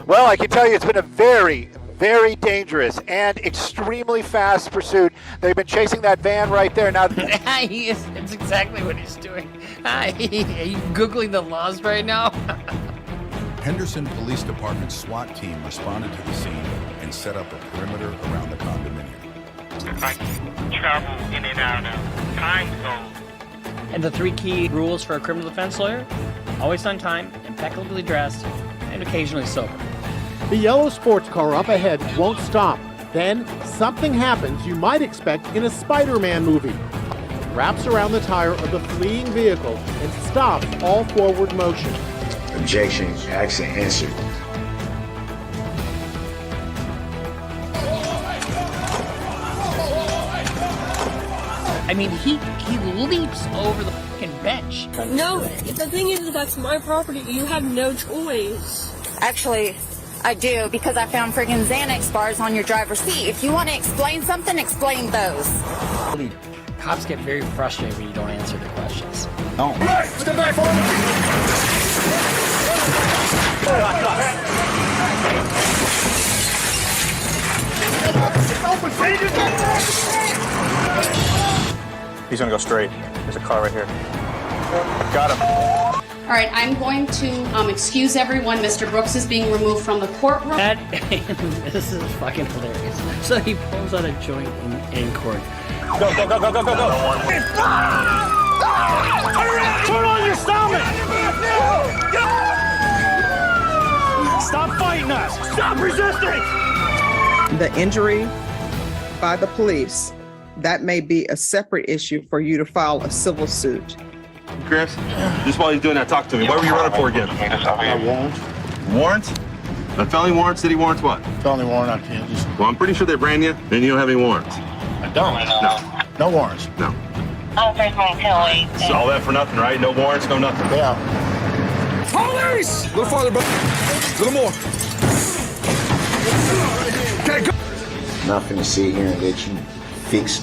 Well, I can tell you it's been a very, very dangerous and extremely fast pursuit. They've been chasing that van right there. Now, It's exactly what he's doing. Are you Googling the laws right now? Henderson Police Department's SWAT team responded to the scene and set up a perimeter around the condominium. I travel in and out of time zones. And the 3 key rules for a criminal defense lawyer: always on time, impeccably dressed, and occasionally sober. The yellow sports car up ahead won't stop. Then something happens you might expect in a Spider-Man movie. It wraps around the tire of the fleeing vehicle and stops all forward motion. Objection, asked and answered. I mean, he leaps over the fucking bench. No, the thing is that's my property. You have no choice. Actually, I do, because I found friggin' Xanax bars on your driver's seat. If you want to explain something, explain those. Cops get very frustrated when you don't answer the questions. No. Right, step back forward. He's gonna go straight. There's a car right here. Got him. All right, I'm going to excuse everyone. Mr. Brooks is being removed from the courtroom. This is fucking hilarious. So he pulls out a joint in court. Go, go, go, go, go, go, go. Turn on your stomach! Stop fighting us! Stop resisting! The injury by the police, that may be a separate issue for you to file a civil suit. Chris, just while he's doing that, talk to me. What were you running for again? Warrant. Warrants? A felony warrant, city warrants, what? Felony warrant on Kansas. Well, I'm pretty sure they ran you, and you don't have any warrants. I don't. No. No warrants. No. So all that for nothing, right? No warrants, no nothing. Yeah. Police! A little farther, bro. A little more. Okay, go. Not finna sit here and let you fix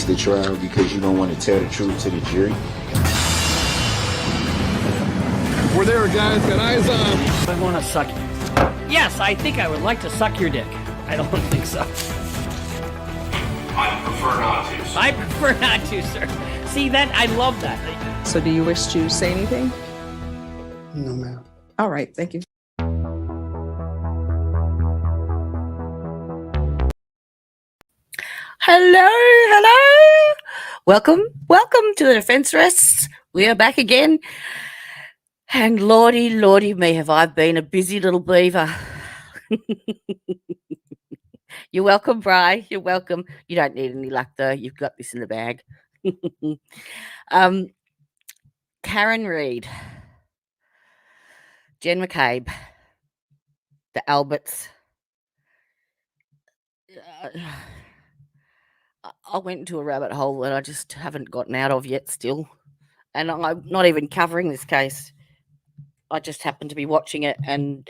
the trial because you don't want to tell the truth to the jury. We're there, guys. Got eyes on. I want to suck. Yes, I think I would like to suck your dick. I don't think so. I prefer not to. I prefer not to, sir. See that? I love that. So do you wish to say anything? No, ma'am. All right, thank you. Hello. Welcome to the Defence Rests. We are back again. And lordy me, have I been a busy little beaver. You're welcome, Bri. You're welcome. You don't need any luck, though. You've got this in the bag. Karen Reid, Jen McCabe, the Alberts. I went into a rabbit hole that I just haven't gotten out of yet still. And I'm not even covering this case. I just happened to be watching it, and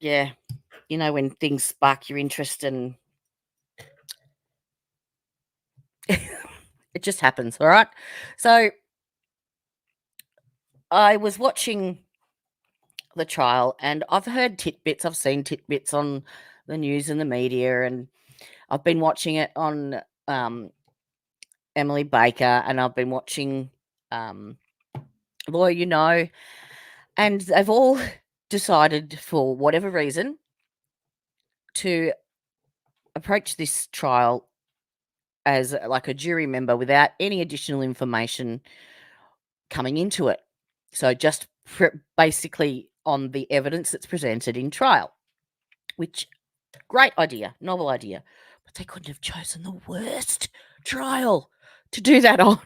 yeah, you know, when things spark your interest and it just happens, all right? So I was watching the trial, and I've heard tidbits, I've seen tidbits on the news and the media, and I've been watching it on Emily Baker, and I've been watching Lawyer You Know, and they've all decided, for whatever reason, to approach this trial as like a jury member without any additional information coming into it. So just basically on the evidence that's presented in trial, which, great idea, novel idea, but they couldn't have chosen the worst trial to do that on.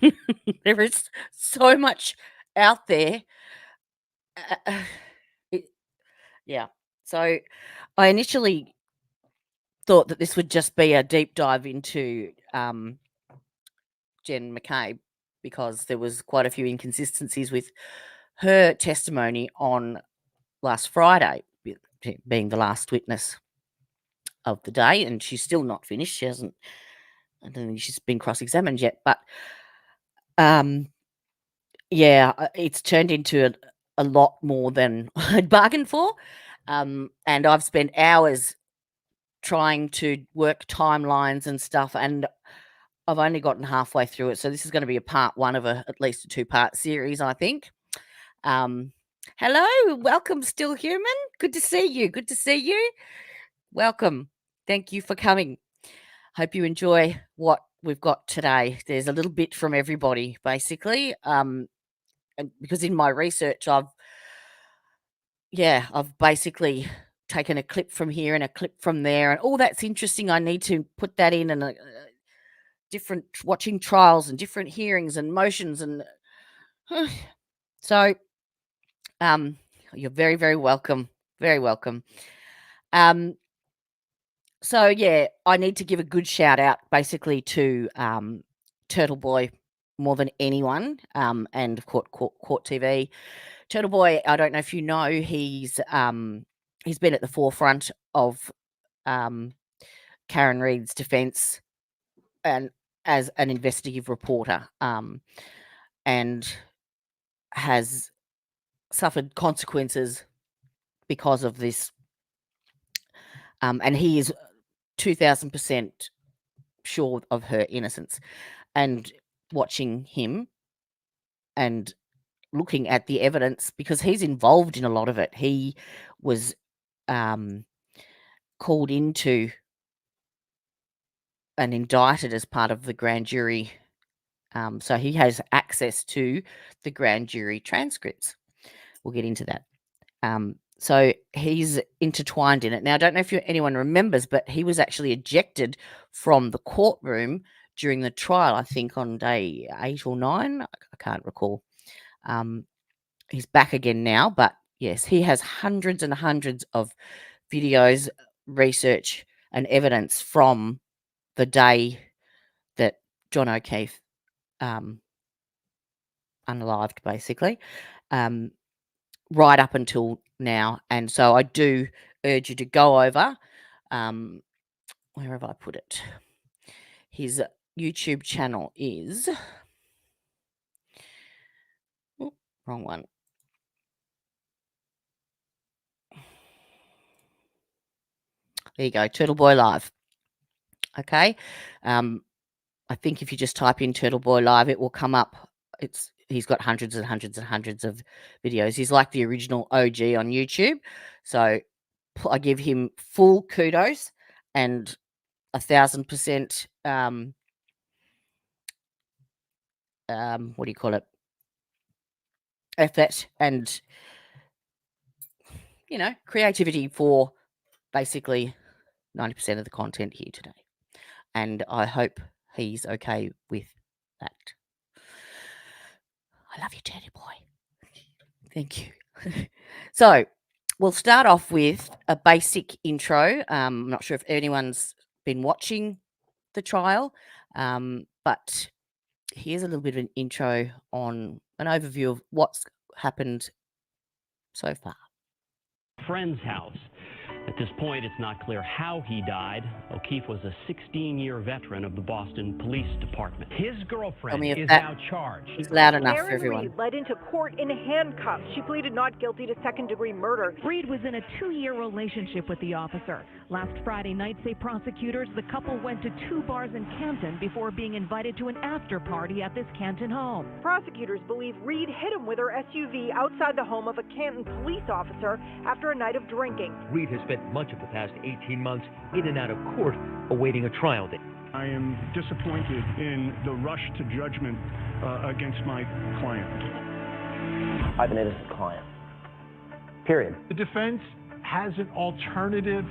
There is so much out there. Yeah. So I initially thought that this would just be a deep dive into Jen McCabe, because there was quite a few inconsistencies with her testimony on last Friday, being the last witness of the day, and she's still not finished. She hasn't, I don't think she's been cross-examined yet, but yeah, it's turned into a lot more than I'd bargained for, And I've spent hours trying to work timelines and stuff, and I've only gotten halfway through it. So this is going to be a part one of at least a 2-part series, I think. Hello, welcome, Still Human. Good to see you. Good to see you. Welcome. Thank you for coming. Hope you enjoy what we've got today. There's a little bit from everybody, basically. And because in my research, I've basically taken a clip from here and a clip from there, and all that's interesting. I need to put that in, and different watching trials and different hearings and motions, and so you're very, very welcome. Very welcome. So yeah, I need to give a good shout out basically to TURTLEBOY more than anyone, and of course Court TV. TURTLEBOY, I don't know if you know, he's been at the forefront of Karen Reid's defense and as an investigative reporter, and has suffered consequences because of this. And he is 2000% sure of her innocence. And watching him and looking at the evidence, because he's involved in a lot of it. He was called into and indicted as part of the grand jury. So he has access to the grand jury transcripts. We'll get into that. So he's intertwined in it. Now, I don't know if anyone remembers, but he was actually ejected from the courtroom during the trial, I think on day 8 or 9. I can't recall. He's back again now, but yes, he has hundreds and hundreds of videos, research, and evidence from the day that John O'Keefe unalived, basically, right up until now. And so I do urge you to go over, where have I put it? His YouTube channel is, wrong one. There you go, TURTLEBOY Live. Okay. I think if you just type in TURTLEBOY Live, it will come up. He's got hundreds and hundreds and hundreds of videos. He's like the original OG on YouTube. So I give him full kudos and 1,000% what do you call it? Effort and, creativity for basically 90% of the content here today. And I hope he's okay with that. I love you, TURTLEBOY. Thank you. So we'll start off with a basic intro. I'm not sure if anyone's been watching the trial, but here's a little bit of an intro on an overview of what's happened so far. Friend's house. At this point, it's not clear how he died. O'Keefe was a 16-year veteran of the Boston Police Department. His girlfriend is now charged. It's loud enough for Karen everyone. Reid led into court in handcuffs. She pleaded not guilty to second-degree murder. Reid was in a 2-year relationship with the officer. Last Friday night, say prosecutors, the couple went to 2 bars in Canton before being invited to an after-party at this Canton home. Prosecutors believe Reid hit him with her SUV outside the home of a Canton police officer after a night of drinking. Reid has spent much of the past 18 months in and out of court awaiting a trial date. I am disappointed in the rush to judgment against my client. I have an innocent client. Period. The defense has an alternative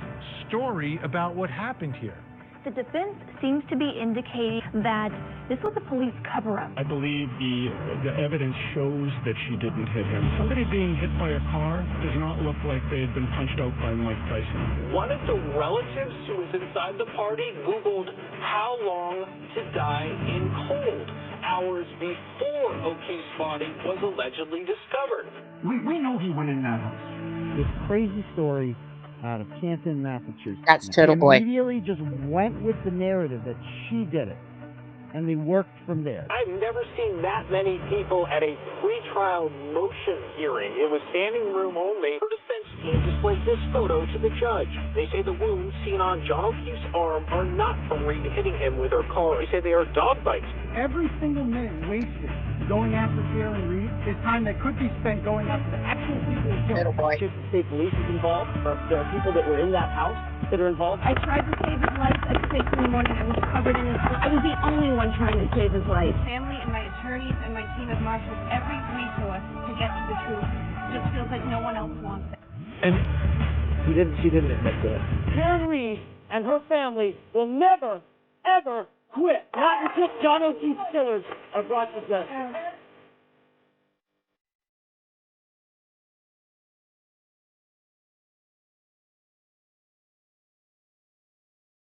story about what happened here. The defense seems to be indicating that this was a police cover-up. I believe the evidence shows that she didn't hit him. Somebody being hit by a car does not look like they had been punched out by Mike Tyson. One of the relatives who was inside the party Googled how long to die in cold, hours before O'Keefe's body was allegedly discovered. We know he went in that house. This crazy story out of Canton, Massachusetts. That's TURTLEBOY. They immediately just went with the narrative that she did it, and they worked from there. I've never seen that many people at a pre-trial motion hearing. It was standing room only. Her defense team displayed this photo to the judge. They say the wounds seen on John O'Keefe's arm are not from Reed hitting him with her car. They say they are dog bites. Every single minute wasted going after Karen Reed is time that could be spent going after the actual people who killed her. Should state police is involved. There are people that were in that house that are involved. I tried to save his life at 6 in the morning. I was covered in his blood. I was the only one trying to save his life. Family and my attorneys and my team have marshaled every resource to get to the truth. It just feels like no one else wants it. And she didn't admit to it. Karen Reed and her family will never, ever quit. Not until John O'Keefe's killers are brought to justice.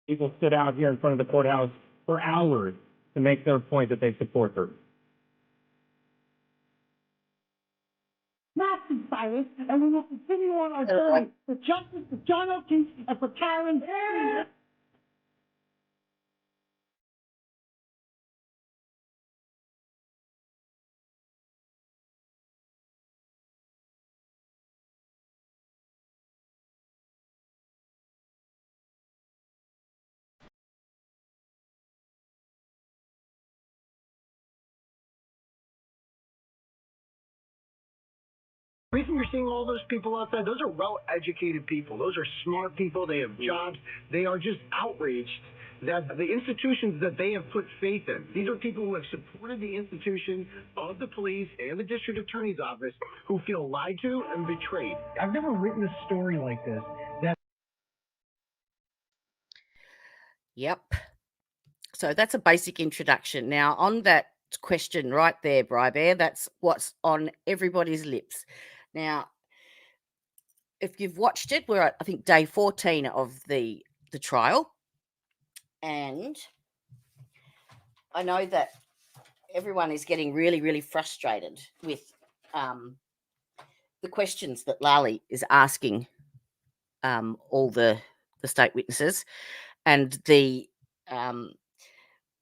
People stood out here in front of the courthouse for hours to make their point that they support her. Massive silence, and we will continue on our journey for justice for John O'Keefe and for Karen. The reason you're seeing all those people outside, those are well-educated people. Those are smart people. They have jobs. They are just outraged that the institutions that they have put faith in. These are people who have supported the institution of the police and the district attorney's office who feel lied to and betrayed. I've never written a story like this. Yep. So that's a basic introduction. Now, on that question right there, Brybear, that's what's on everybody's lips. Now, if you've watched it, we're at, I think, day 14 of the trial. And I know that everyone is getting really, really frustrated with the questions that Lali is asking all the state witnesses, and the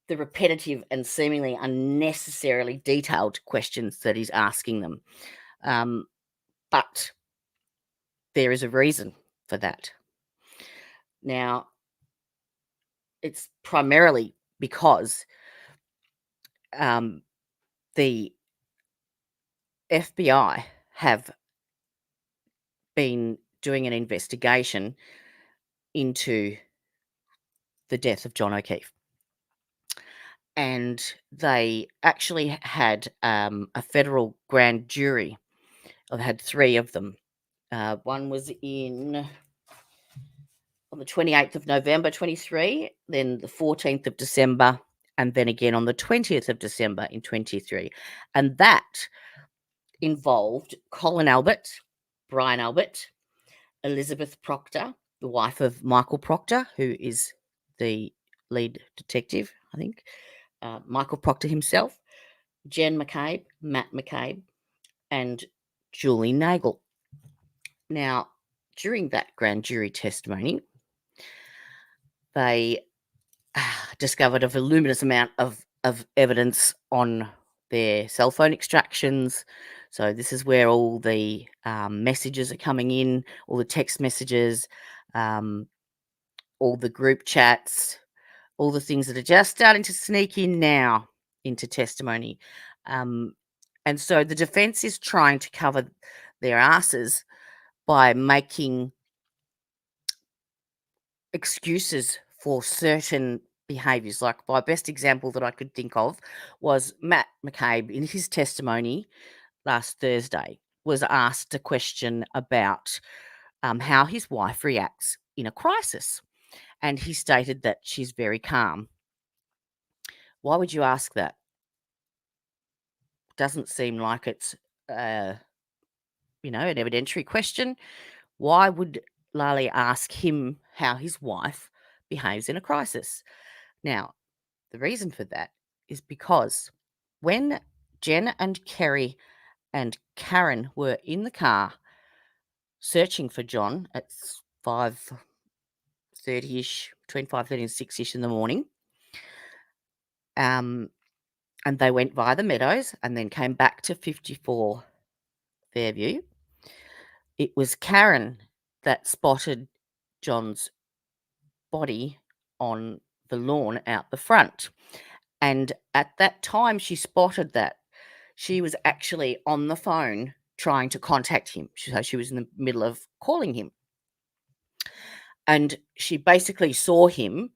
repetitive and seemingly unnecessarily detailed questions that he's asking them. But there is a reason for that. Now, it's primarily because the FBI have been doing an investigation into the death of John O'Keefe. And they actually had a federal grand jury. I've had 3 of them. One was on the 28th of November 23, then the 14th of December, and then again on the 20th of December in 23. And that involved Colin Albert, Brian Albert, Elizabeth Proctor, the wife of Michael Proctor, who is the lead detective, I think, Michael Proctor himself, Jen McCabe, Matt McCabe, and Julie Nagel. Now, during that grand jury testimony, they discovered a voluminous amount of evidence on their cell phone extractions. So this is where all the messages are coming in, all the text messages, all the group chats, all the things that are just starting to sneak in now into testimony. And so the defense is trying to cover their asses by making excuses for certain behaviours. Like, my best example that I could think of was Matt McCabe, in his testimony last Thursday, was asked a question about how his wife reacts in a crisis. And he stated that she's very calm. Why would you ask that? Doesn't seem like it's, an evidentiary question. Why would Lali ask him how his wife behaves in a crisis? Now, the reason for that is because when Jen and Kerry and Karen were in the car searching for John at 5:30ish, between 5:30 and 6ish in the morning, and they went via the Meadows and then came back to 54 Fairview, it was Karen that spotted John's body on the lawn out the front. And at that time she spotted that, she was actually on the phone trying to contact him. So she was in the middle of calling him. And she basically saw him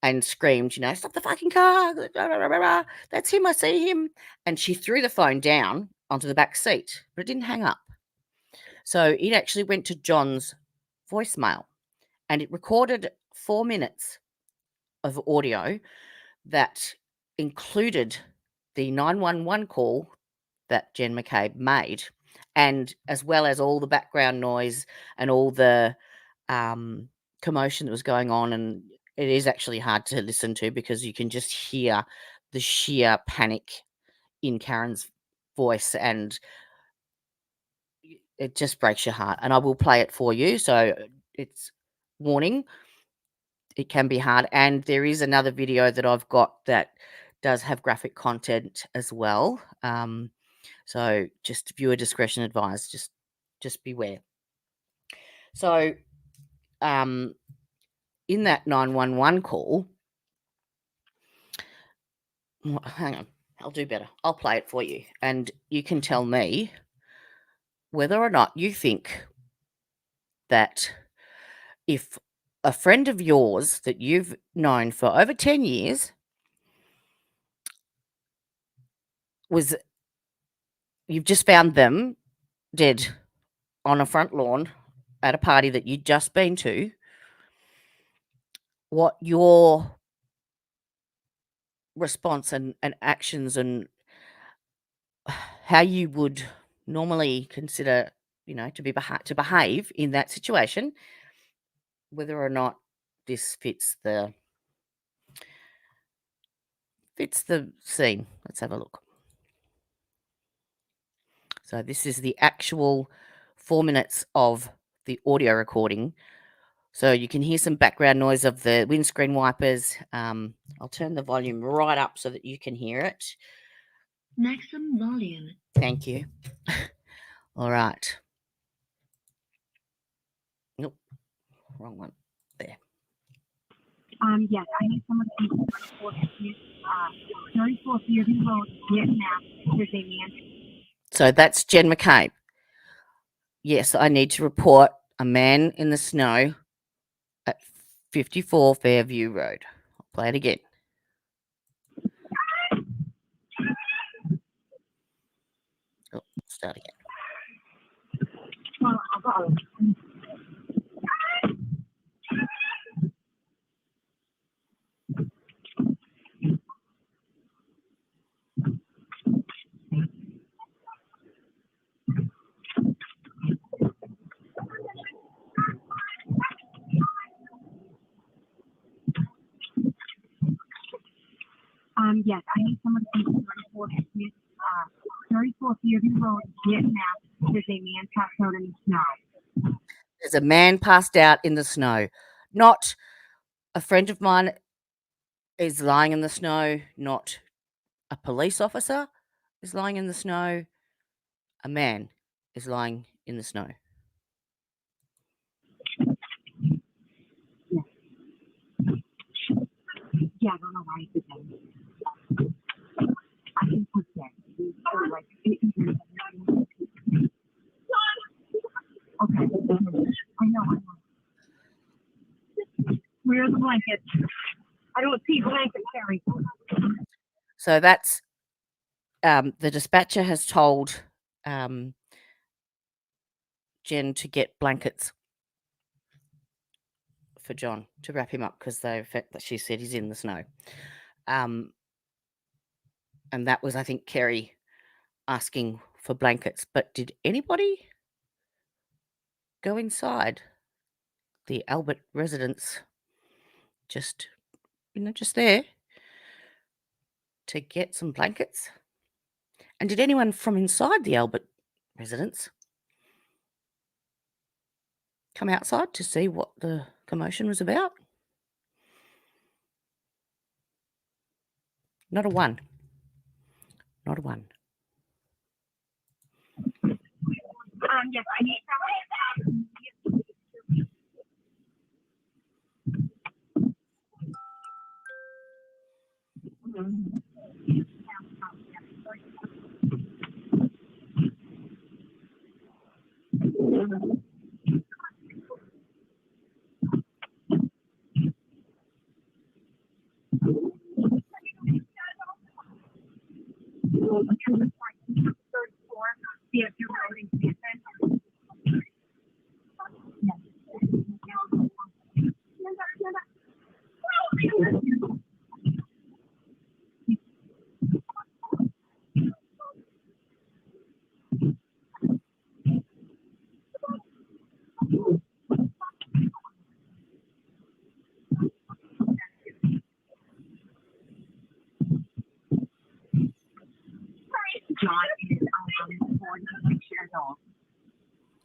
and screamed, you know, "Stop the fucking car. Blah, blah, blah, blah. That's him. I see him." And she threw the phone down onto the back seat, but it didn't hang up. So it actually went to John's voicemail, and it recorded 4 minutes of audio that included the 911 call that Jen McCabe made, and as well as all the background noise and all the commotion that was going on. And it is actually hard to listen to because you can just hear the sheer panic in Karen's voice, and it just breaks your heart. And I will play it for you. So it's warning, it can be hard. And there is another video that I've got that does have graphic content as well. So just viewer discretion advised, just beware. So in that 911 call, hang on, I'll do better. I'll play it for you, and you can tell me whether or not you think that if a friend of yours that you've known for over 10 years you've just found them dead on a front lawn at a party that you'd just been to, what your response and actions and how you would normally consider, you know, to behave in that situation, whether or not this fits the scene. Let's have a look. So this is the actual 4 minutes of the audio recording. So you can hear some background noise of the windscreen wipers. I'll turn the volume right up so that you can hear it. Maximum volume. Thank you. All right. Nope. Wrong one. There. Yes, I need someone to report 34 Bearden Road, Vietnam. There's a man. So that's Jen McCabe. Yes, I need to report a man in the snow at 54 Fairview Road. I'll play it again. Oh, start again. Yes, I need someone to 34 Bearden Road, Vietnam. There's a man passed out in the snow. There's a man passed out in the snow. Not a friend of mine is lying in the snow, not a police officer is lying in the snow. A man is lying in the snow. Yeah, I don't know why he did that. I can put that. Like, okay. I know. Where's the blanket? I don't see blanket, Terry. So that's the dispatcher has told Jen to get blankets for John to wrap him up because she said he's in the snow. And that was, I think, Kerry asking for blankets. But did anybody go inside the Albert residence just there to get some blankets? And did anyone from inside the Albert residence come outside to see what the commotion was about? Not a one. Not a one. Yes, I need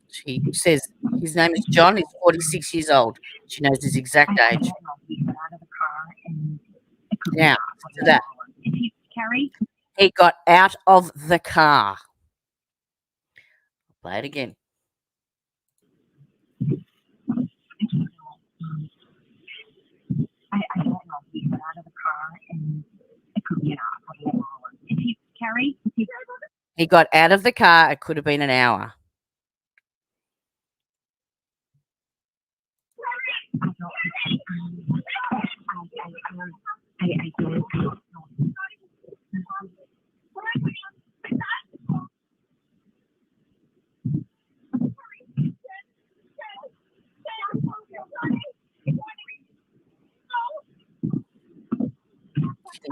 She says his name is John. He's 46 years old. She knows his exact age. Now, to that. He got out of the car. Play it again. I don't know. He got out of the car and it could be an hour. Carrie? He got out of the car. It could have been an hour. I don't know.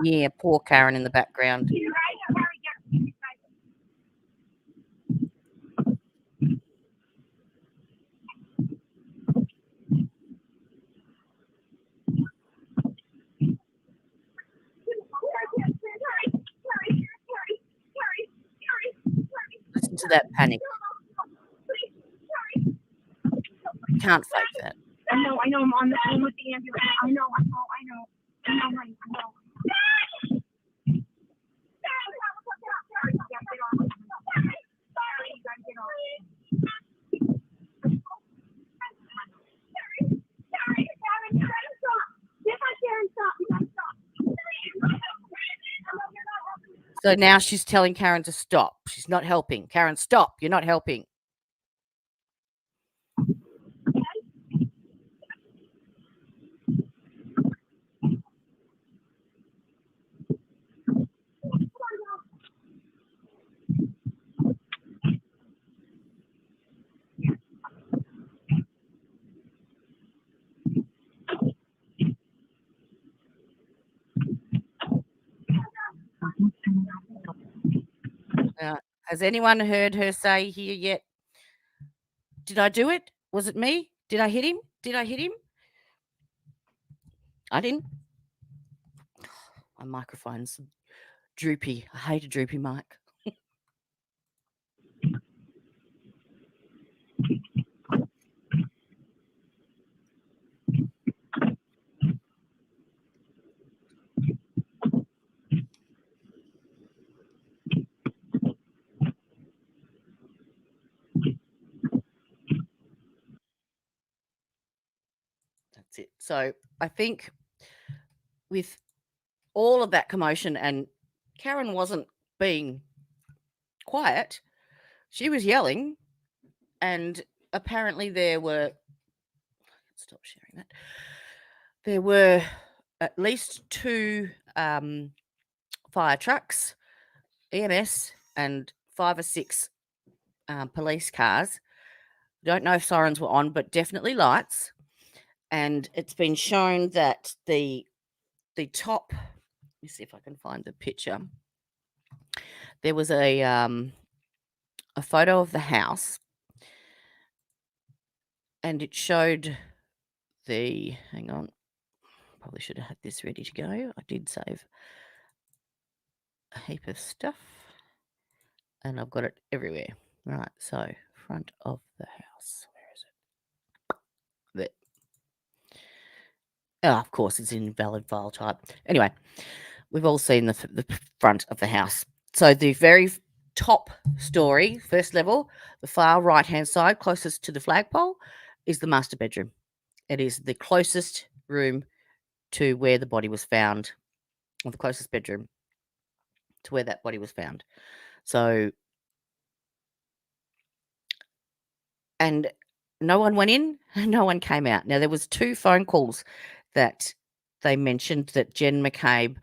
Yeah, poor Karen in the background. Listen to that panic. Can't fake that. I know. I'm on the phone with the ambulance. I know. So now she's telling Karen to stop. She's not helping. Karen, stop. You're not helping. Has anyone heard her say here yet? Did I do it? Was it me? Did I hit him? I didn't. My microphone's droopy. I hate a droopy mic. That's it. So I think with all of that commotion, and Karen wasn't being quiet, she was yelling, and apparently there were, stop sharing that, there were at least 2 fire trucks, EMS, and 5 or 6 police cars. Don't know if sirens were on, but definitely lights. And it's been shown that the top, let me see if I can find the picture. There was a photo of the house, and it showed the, hang on, probably should have had this ready to go. I did save a heap of stuff, and I've got it everywhere. Right, so front of the house. Where is it? There. Oh, of course, it's in invalid file type. Anyway, we've all seen the front of the house. So the very top story, first level, the far right-hand side, closest to the flagpole, is the master bedroom. It is the closest room to where the body was found, or the closest bedroom to where that body was found. So and no one went in, no one came out. Now, there was 2 phone calls that they mentioned that Jen McCabe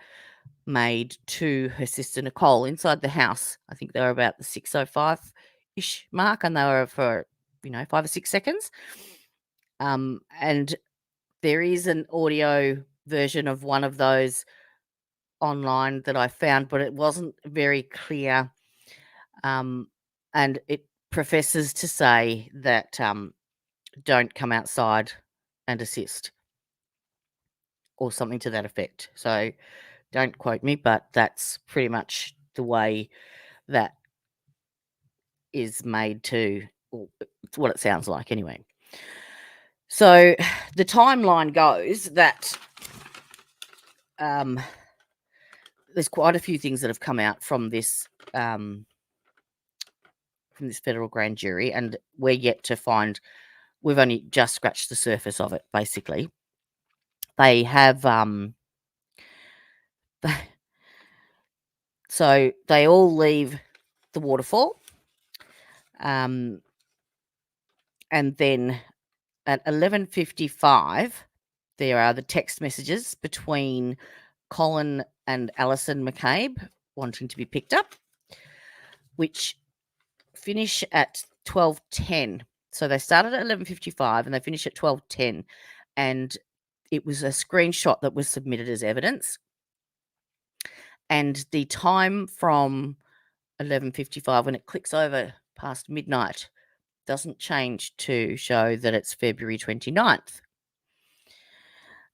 made to her sister Nicole inside the house. I think they were about the 6:05-ish mark, and they were for 5 or 6 seconds. And there is an audio version of one of those online that I found, but it wasn't very clear. And it professes to say that don't come outside and assist, or something to that effect. So don't quote me, but that's pretty much the way that is made to, or it's what it sounds like anyway. So the timeline goes that there's quite a few things that have come out from this federal grand jury, and we're yet to find. We've only just scratched the surface of it, basically. They have so they all leave the waterfall, and then at 11:55 there are the text messages between Colin and Alison McCabe wanting to be picked up, which finish at 12:10. So they started at 11:55 and they finish at 12:10, and it was a screenshot that was submitted as evidence. And the time from 11:55, when it clicks over past midnight, doesn't change to show that it's February 29th.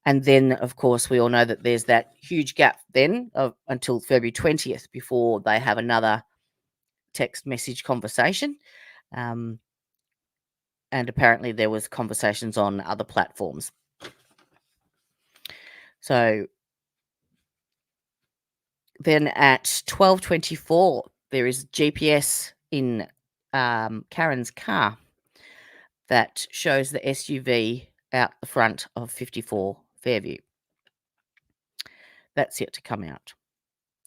And then, of course, we all know that there's that huge gap then until February 20th before they have another text message conversation. And apparently there was conversations on other platforms. So then at 12:24, there is GPS in Karen's car that shows the SUV out the front of 54 Fairview. That's yet to come out.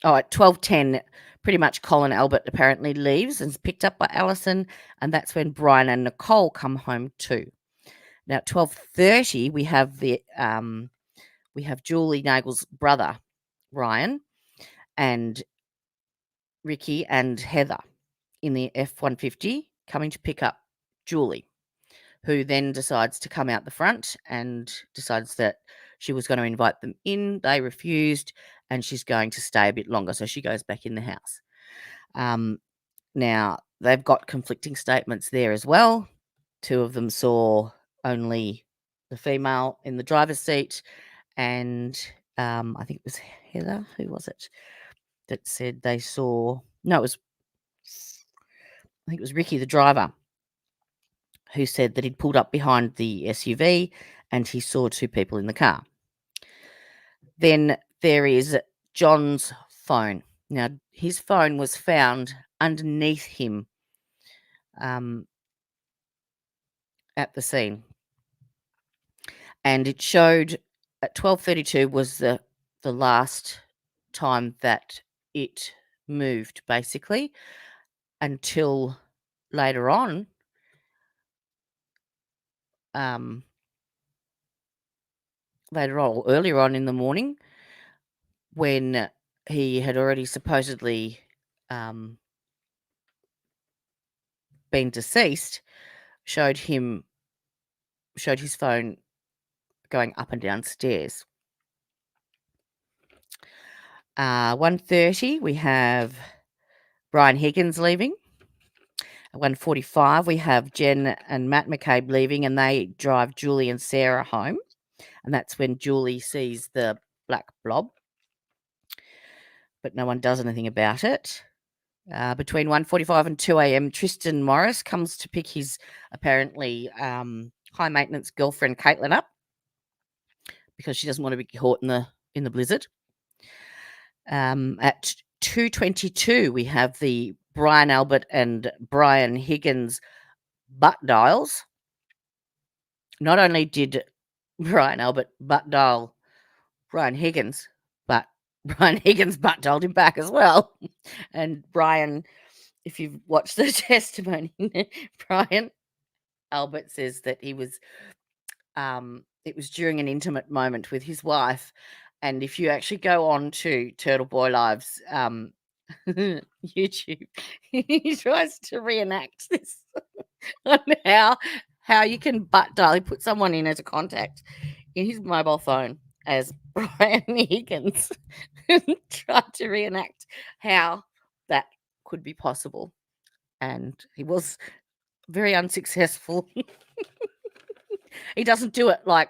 Oh, at 12:10, pretty much Colin Albert apparently leaves and is picked up by Alison, and that's when Brian and Nicole come home too. Now, at 12:30, we have Julie Nagel's brother, Ryan, and Ricky and Heather in the F-150 coming to pick up Julie, who then decides to come out the front and decides that she was going to invite them in. They refused, and she's going to stay a bit longer, so she goes back in the house. Now, they've got conflicting statements there as well. 2 of them saw only the female in the driver's seat, and I think it was Heather. Who was it that said they saw? No, I think it was Ricky, the driver, who said that he'd pulled up behind the SUV and he saw 2 people in the car. Then there is John's phone. Now, his phone was found underneath him at the scene. And it showed at 12:32 was the last time that it moved, basically, until later on. Earlier on in the morning, when he had already supposedly been deceased, showed his phone going up and down stairs. 1:30, we have Brian Higgins leaving. At 1:45, we have Jen and Matt McCabe leaving, and they drive Julie and Sarah home. And that's when Julie sees the black blob, but no one does anything about it. Between 1:45 and 2 a.m., Tristan Morris comes to pick his apparently high-maintenance girlfriend Caitlin up because she doesn't want to be caught in the blizzard. At 2:22, we have the Brian Albert and Brian Higgins butt dials. Not only did Brian Albert butt dial Brian Higgins, but Brian Higgins butt dialed him back as well. And Brian, if you've watched the testimony, Brian Albert says that he was it was during an intimate moment with his wife. And if you actually go on to Turtleboy Live's YouTube, he tries to reenact this on how you can butt dial. He put someone in as a contact in his mobile phone as Brian Higgins and tried to reenact how that could be possible. And he was very unsuccessful. He doesn't do it like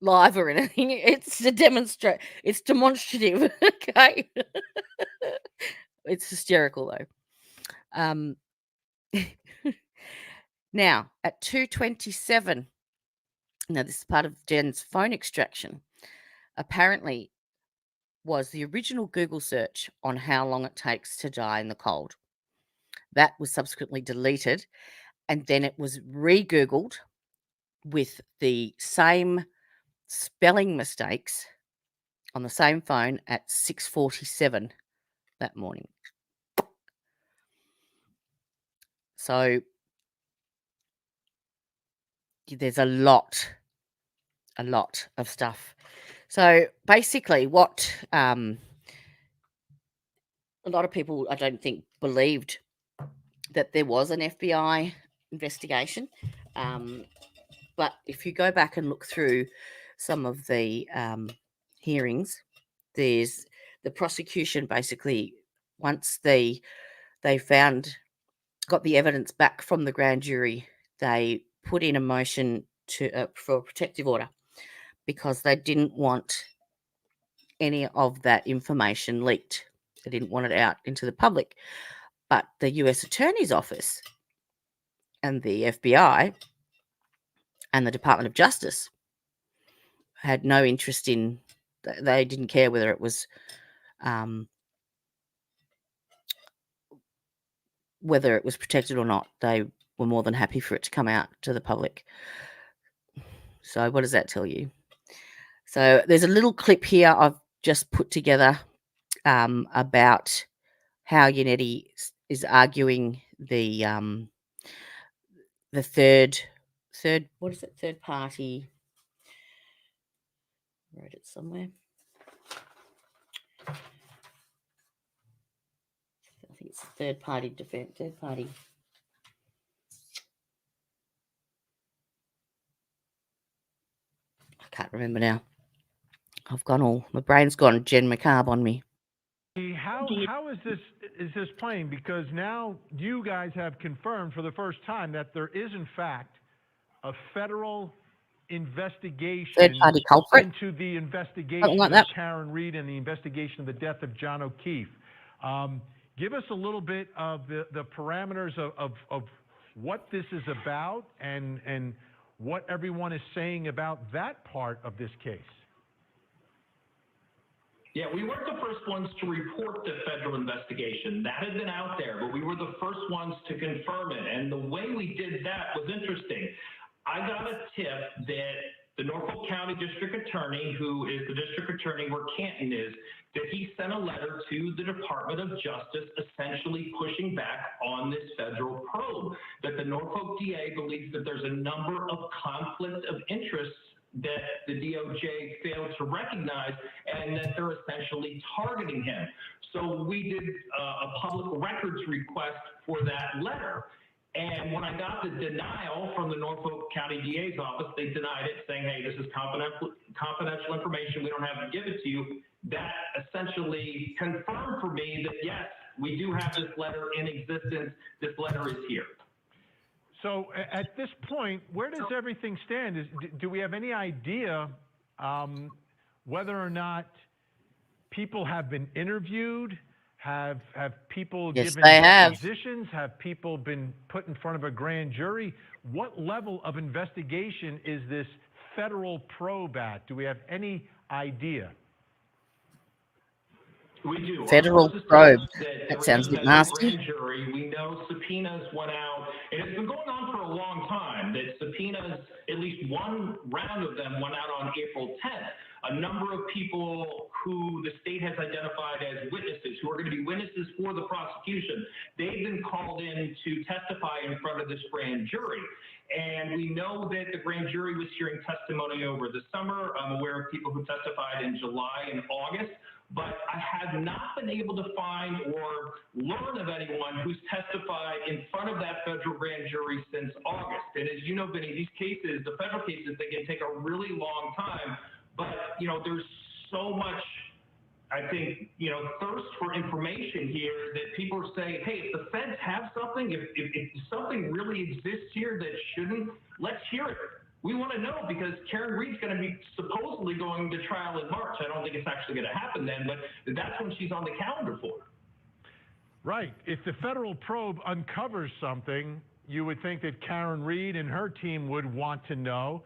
live or anything. It's a demonstrate. It's demonstrative. Okay. It's hysterical though. Now at 2:27. Now this is part of Jen's phone extraction. Apparently, was the original Google search on how long it takes to die in the cold. That was subsequently deleted, and then it was re-Googled with the same spelling mistakes on the same phone at 6:47 that morning. So there's a lot of stuff. So basically what a lot of people, I don't think, believed that there was an FBI investigation. But if you go back and look through some of the hearings, there's the prosecution basically, once they got the evidence back from the grand jury, they put in a motion for a protective order because they didn't want any of that information leaked. They didn't want it out into the public. But the US Attorney's Office and the FBI and the Department of Justice had no interest in, they didn't care whether it was protected or not. They were more than happy for it to come out to the public. So what does that tell you? So there's a little clip here I've just put together about how Yannetti is arguing the third what is it? Third party. I wrote it somewhere. I think it's third party defense. Third party. I can't remember now. My brain's gone Jen McCabe on me. How is this playing? Because now you guys have confirmed for the first time that there is in fact a federal investigation Third-party culprit into the investigation like of Karen Reed and the investigation of the death of John O'Keefe. Give us a little bit of the parameters of what this is about and what everyone is saying about that part of this case. Yeah, we weren't the first ones to report the federal investigation. That had been out there, but we were the first ones to confirm it. And the way we did that was interesting. I got a tip that the Norfolk County District Attorney, who is the district attorney where Canton is, that he sent a letter to the Department of Justice essentially pushing back on this federal probe, that the Norfolk DA believes that there's a number of conflicts of interest that the DOJ failed to recognize and that they're essentially targeting him. So we did a public records request for that letter. And when I got the denial from the Norfolk County DA's office, they denied it, saying, hey, this is confidential information. We don't have to give it to you. That essentially confirmed for me that, yes, we do have this letter in existence. This letter is here. So at this point, where does everything stand? Do we have any idea whether or not people have been interviewed? Have people given depositions? Have people been put in front of a grand jury? What level of investigation is this federal probe at? Do we have any idea? We do. Federal probe. That sounds a bit nasty. Grand jury. We know subpoenas went out, and it's been going on for a long time. That subpoenas, at least one round of them, went out on April 10th. A number of people who the state has identified as witnesses, who are going to be witnesses for the prosecution, they've been called in to testify in front of this grand jury. And we know that the grand jury was hearing testimony over the summer. I'm aware of people who testified in July and August, but I have not been able to find or learn of anyone who's testified in front of that federal grand jury since August. And as you know, Vinny, these cases, the federal cases, they can take a really long time. But, you know, there's so much, I think, you know, thirst for information here that people are saying, hey, if the feds have something, if something really exists here that shouldn't, let's hear it. We want to know, because Karen Reed's going to be supposedly going to trial in March. I don't think it's actually going to happen then, but that's when she's on the calendar for. Right. If the federal probe uncovers something, you would think that Karen Reed and her team would want to know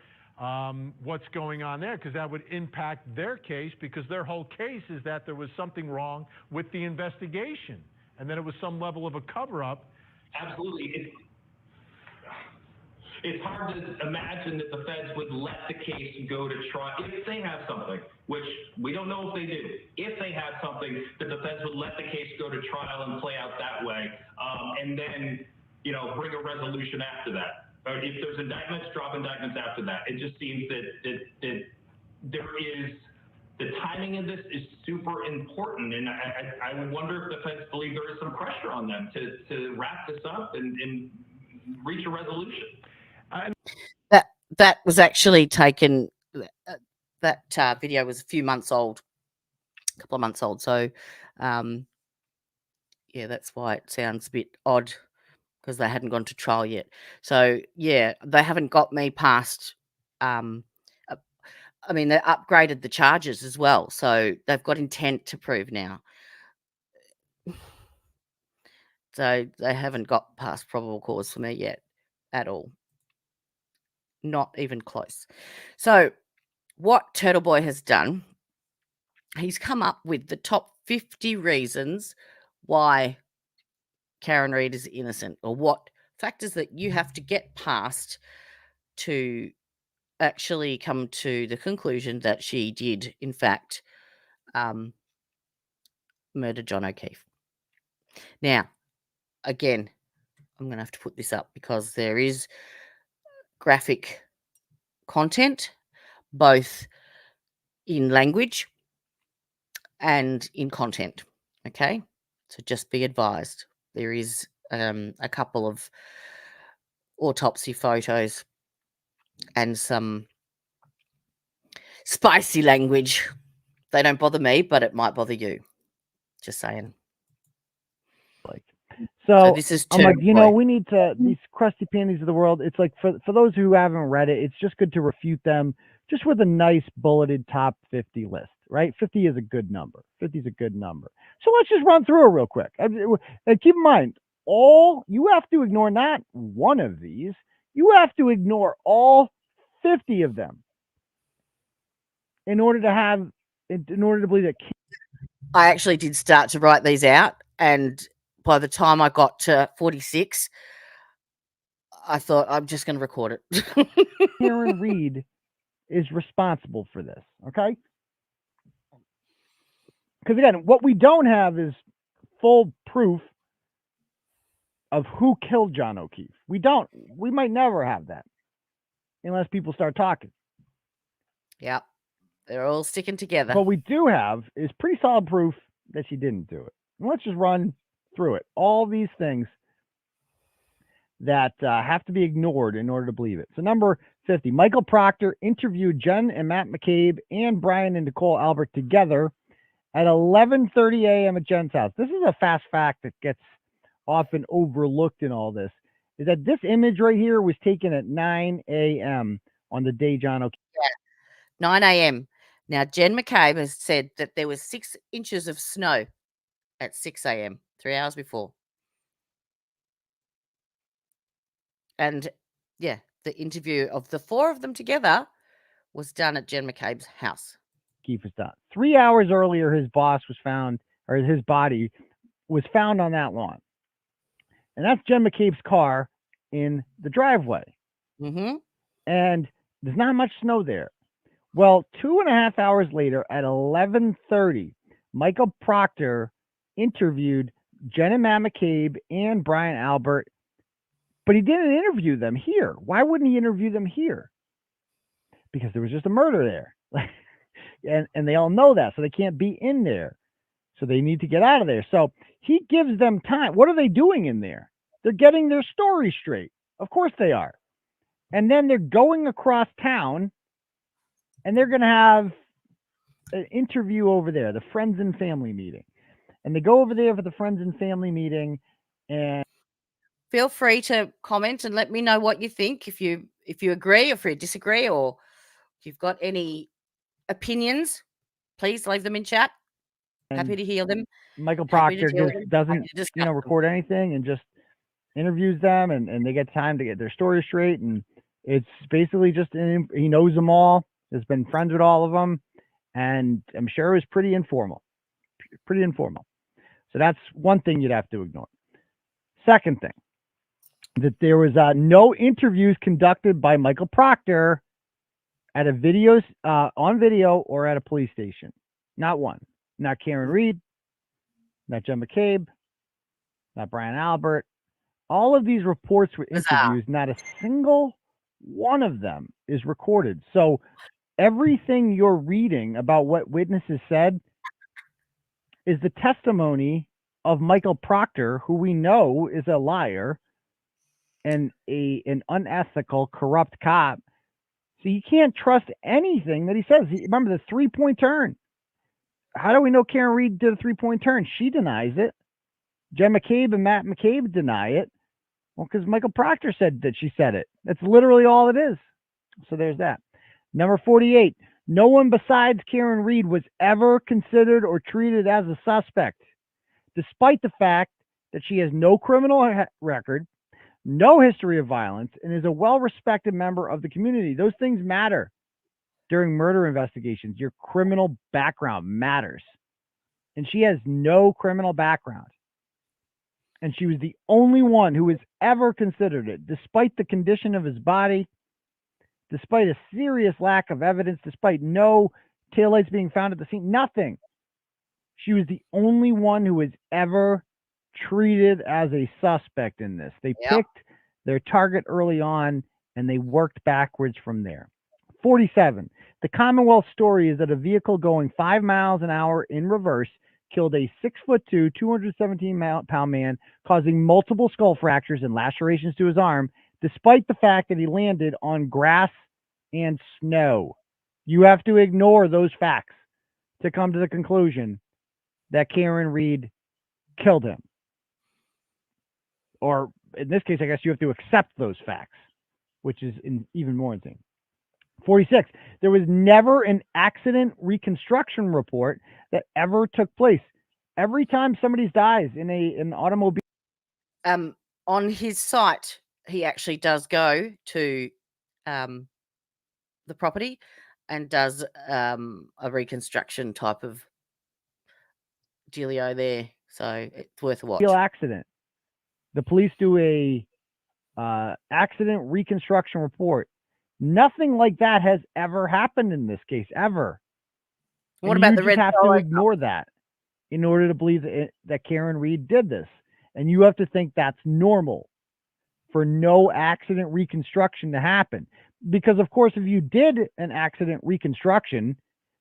what's going on there, because that would impact their case, because their whole case is that there was something wrong with the investigation and that it was some level of a cover-up. Absolutely. It's hard to imagine that the feds would let the case go to trial if they have something, which we don't know if they do. If they have something, that the feds would let the case go to trial and play out that way, and then, you know, bring a resolution after that. Or if there's indictments, drop indictments after that. It just seems that there is, the timing of this is super important, and I would wonder if the feds believe there is some pressure on them to wrap this up and reach a resolution. That was actually taken. That video was a few months old, a couple of months old. So, yeah, that's why it sounds a bit odd, because they hadn't gone to trial yet. So, yeah, they haven't got me past. I mean, they upgraded the charges as well, so they've got intent to prove now. So they haven't got past probable cause for me yet at all. Not even close. So what TURTLEBOY has done, he's come up with the top 50 reasons why Karen Reed is innocent, or what factors that you have to get past to actually come to the conclusion that she did, in fact, murder John O'Keefe. Now, again, I'm going to have to put this up because there is graphic content, both in language and in content. Okay, so just be advised. There is a couple of autopsy photos and some spicy language. They don't bother me, but it might bother you. Just saying. So this is I'm like, you know, we need to, these crusty panties of the world. It's like, for those who haven't read it, it's just good to refute them just with a nice bulleted top 50 list, right? 50 is a good number. 50 is a good number. So let's just run through it real quick. And keep in mind, you have to ignore not one of these. You have to ignore all 50 of them in order to believe that. I actually did start to write these out, and by the time I got to 46, I thought, I'm just going to record it. Karen Reed is responsible for this, okay? Because again, what we don't have is full proof of who killed John O'Keefe. We might never have that unless people start talking. Yeah, they're all sticking together. What we do have is pretty solid proof that she didn't do it. And let's just run through it. All these things that have to be ignored in order to believe it. So number 50, Michael Proctor interviewed Jen and Matt McCabe and Brian and Nicole Albert together at 11:30 a.m. at Jen's house. This is a fast fact that gets often overlooked in all this, is that this image right here was taken at 9 a.m. on the day John O'Keefe. Yeah, 9 a.m. Now, Jen McCabe has said that there was 6 inches of snow at 6 a.m., 3 hours before. And, yeah, the interview of the 4 of them together was done at Jen McCabe's house. Keefe was done. 3 hours earlier, his boss was found or his body, was found on that lawn. And that's Jen McCabe's car in the driveway. Mm-hmm. And there's not much snow there. Well, 2.5 hours later at 11:30, Michael Proctor interviewed Jen and Matt McCabe and Brian Albert, but he didn't interview them here. Why wouldn't he interview them here? Because there was just a murder there. and they all know that, so they can't be in there. So they need to get out of there. So he gives them time. What are they doing in there? They're getting their story straight. Of course they are. And then they're going across town, and they're going to have an interview over there, the friends and family meeting. And they go over there for the friends and family meeting, and feel free to comment and let me know what you think, if you agree or if you disagree, or if you've got any opinions, please leave them in chat. Happy to hear them. Michael Proctor just doesn't, record anything and just interviews them, and they get time to get their story straight. And it's basically just, he knows them all, has been friends with all of them, and I'm sure it was pretty informal. So that's one thing you'd have to ignore. Second thing, that there was no interviews conducted by Michael Proctor at on video or at a police station. Not one. Not Karen Reed, not Jen McCabe, not Brian Albert. All of these reports were interviews. Not a single one of them is recorded. So everything you're reading about what witnesses said is the testimony of Michael Proctor, who we know is a liar and an unethical, corrupt cop. So you can't trust anything that he says. Remember the 3-point turn. How do we know Karen Reed did a 3-point turn? She denies it. Jen McCabe and Matt McCabe deny it. Well, because Michael Proctor said that she said it. That's literally all it is. So there's that. Number 48. No one besides Karen Reed was ever considered or treated as a suspect, despite the fact that she has no criminal record, no history of violence, and is a well-respected member of the community. Those things matter during murder investigations. Your criminal background matters. And she has no criminal background. And she was the only one who was ever considered it, despite the condition of his body, despite a serious lack of evidence, despite no taillights being found at the scene, nothing. She was the only one who was ever treated as a suspect in this. They picked their target early on, and they worked backwards from there. 47. The Commonwealth story is that a vehicle going 5 miles an hour in reverse killed a 6'2", 217-pound man, causing multiple skull fractures and lacerations to his arm, despite the fact that he landed on grass and snow. You have to ignore those facts to come to the conclusion that Karen Reed killed him. Or in this case, I guess you have to accept those facts, which is even more insane. 46. There was never an accident reconstruction report that ever took place. Every time somebody dies in an automobile. On his site, he actually does go to the property and does a reconstruction type of dealio there. So it's worth a watch. Accident. The police do a accident reconstruction report. Nothing like that has ever happened in this case, ever. What about the red? You have to ignore that in order to believe that Karen Reed did this. And you have to think that's normal for no accident reconstruction to happen. Because, of course, if you did an accident reconstruction,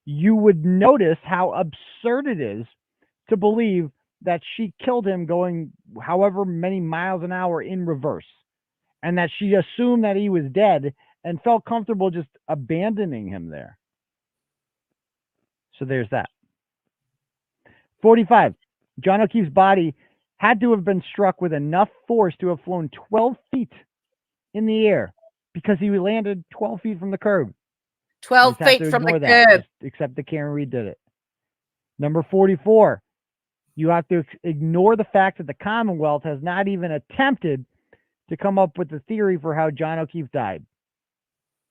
you would notice how absurd it is to believe that she killed him going however many miles an hour in reverse, and that she assumed that he was dead and felt comfortable just abandoning him there. So there's that. 45. John O'Keefe's body had to have been struck with enough force to have flown 12 feet in the air, because he landed 12 feet from the curb. 12 feet from the curb. Except that Karen Reed did it. Number 44. You have to ignore the fact that the Commonwealth has not even attempted to come up with the theory for how John O'Keefe died.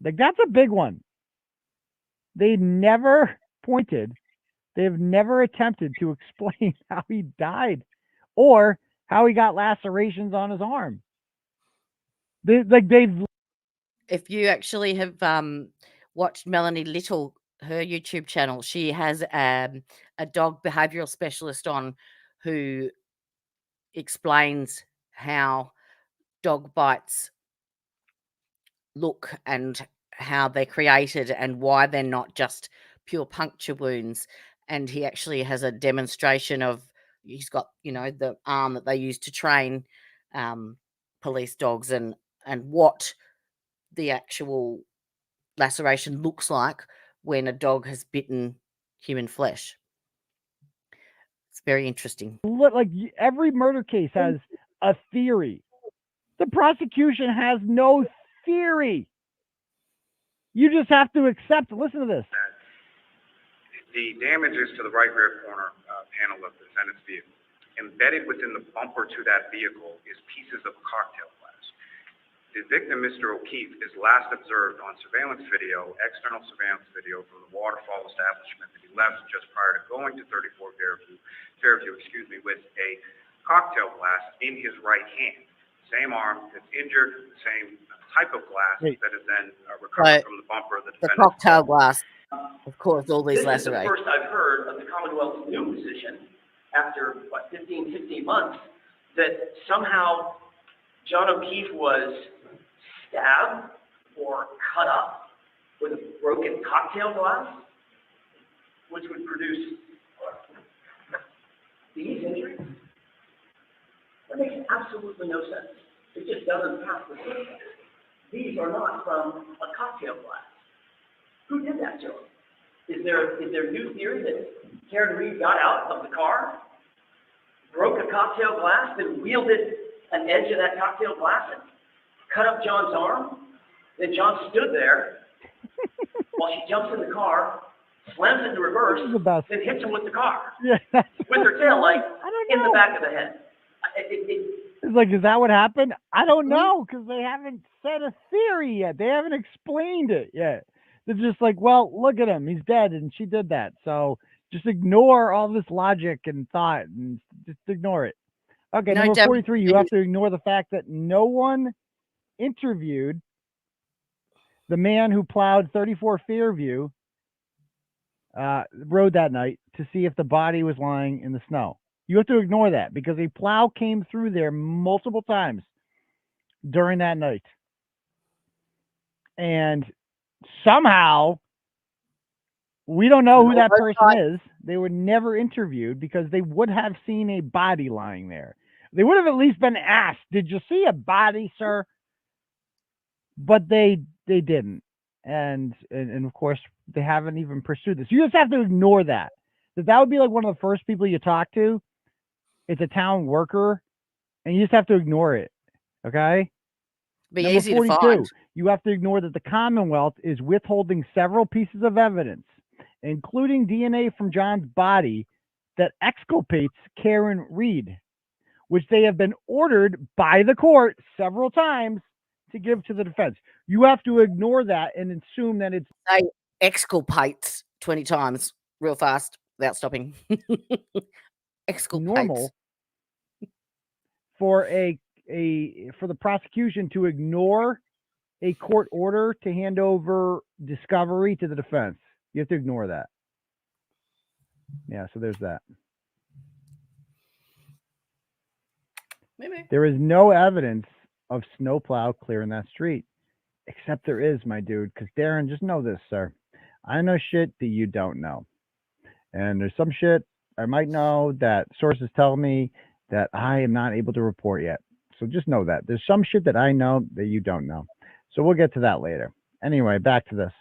Like, that's a big one. They never pointed They have never attempted to explain how he died or how he got lacerations on his arm. They've. If you actually have watched Melanie Little, her YouTube channel, she has a dog behavioral specialist on who explains how dog bites look and how they're created and why they're not just pure puncture wounds. And he actually has a demonstration of, he's got, the arm that they use to train police dogs and what the actual laceration looks like when a dog has bitten human flesh. It's very interesting. Like every murder case has a theory. The prosecution has no theory. You just have to accept. Listen to this. The damages to the right rear corner panel of the defendant's vehicle. Embedded within the bumper to that vehicle is pieces of cocktail glass. The victim, Mr. O'Keefe, is last observed on surveillance video, external surveillance video from the waterfall establishment that he left just prior to going to 34 Fairview, with a cocktail glass in his right hand. Same arm that's injured, same type of glass that is then recovered from the bumper of the defendant. The cocktail glass, of course, all these lacerations. This is the first I've heard of the Commonwealth's new position after, 15, 16 months, that somehow John O'Keefe was stabbed or cut up with a broken cocktail glass, which would produce these injuries. That makes absolutely no sense. It just doesn't pass the system. These are not from a cocktail glass. Who did that to him? Is there a new theory that Karen Reed got out of the car, broke a cocktail glass, then wielded an edge of that cocktail glass and cut up John's arm? Then John stood there while she jumps in the car, slams into reverse, then hits him with the car. Yeah, with her tail light in the back of the head. It's like, is that what happened? I don't know, because they haven't said a theory yet. They haven't explained it yet. They're just like, well, look at him. He's dead, and she did that. So just ignore all this logic and thought, and just ignore it. Okay, No, number 43, you have to ignore the fact that no one interviewed the man who plowed 34 Fairview road that night to see if the body was lying in the snow. You have to ignore that because a plow came through there multiple times during that night. And somehow, we don't know who that person is. They were never interviewed because they would have seen a body lying there. They would have at least been asked, did you see a body, sir? But they didn't. And of course, they haven't even pursued this. You just have to ignore that. That would be like one of the first people you talk to. It's a town worker, and you just have to ignore it. Okay? Be Number easy 42, to find. you have to ignore that the Commonwealth is withholding several pieces of evidence, including DNA from John's body that exculpates Karen Reed, which they have been ordered by the court several times to give to the defense. You have to ignore that and assume that it's... They exculpates 20 times real fast without stopping. Exculpates. Normal for for the prosecution to ignore a court order to hand over discovery to the defense. You have to ignore that. Yeah, so there's that. Maybe. There is no evidence of snowplow clearing that street. Except there is, my dude, because Darren, just know this, sir. I know shit that you don't know. And there's some shit I might know that sources tell me that I am not able to report yet. So just know that. There's some shit that I know that you don't know. So we'll get to that later. Anyway, back to this.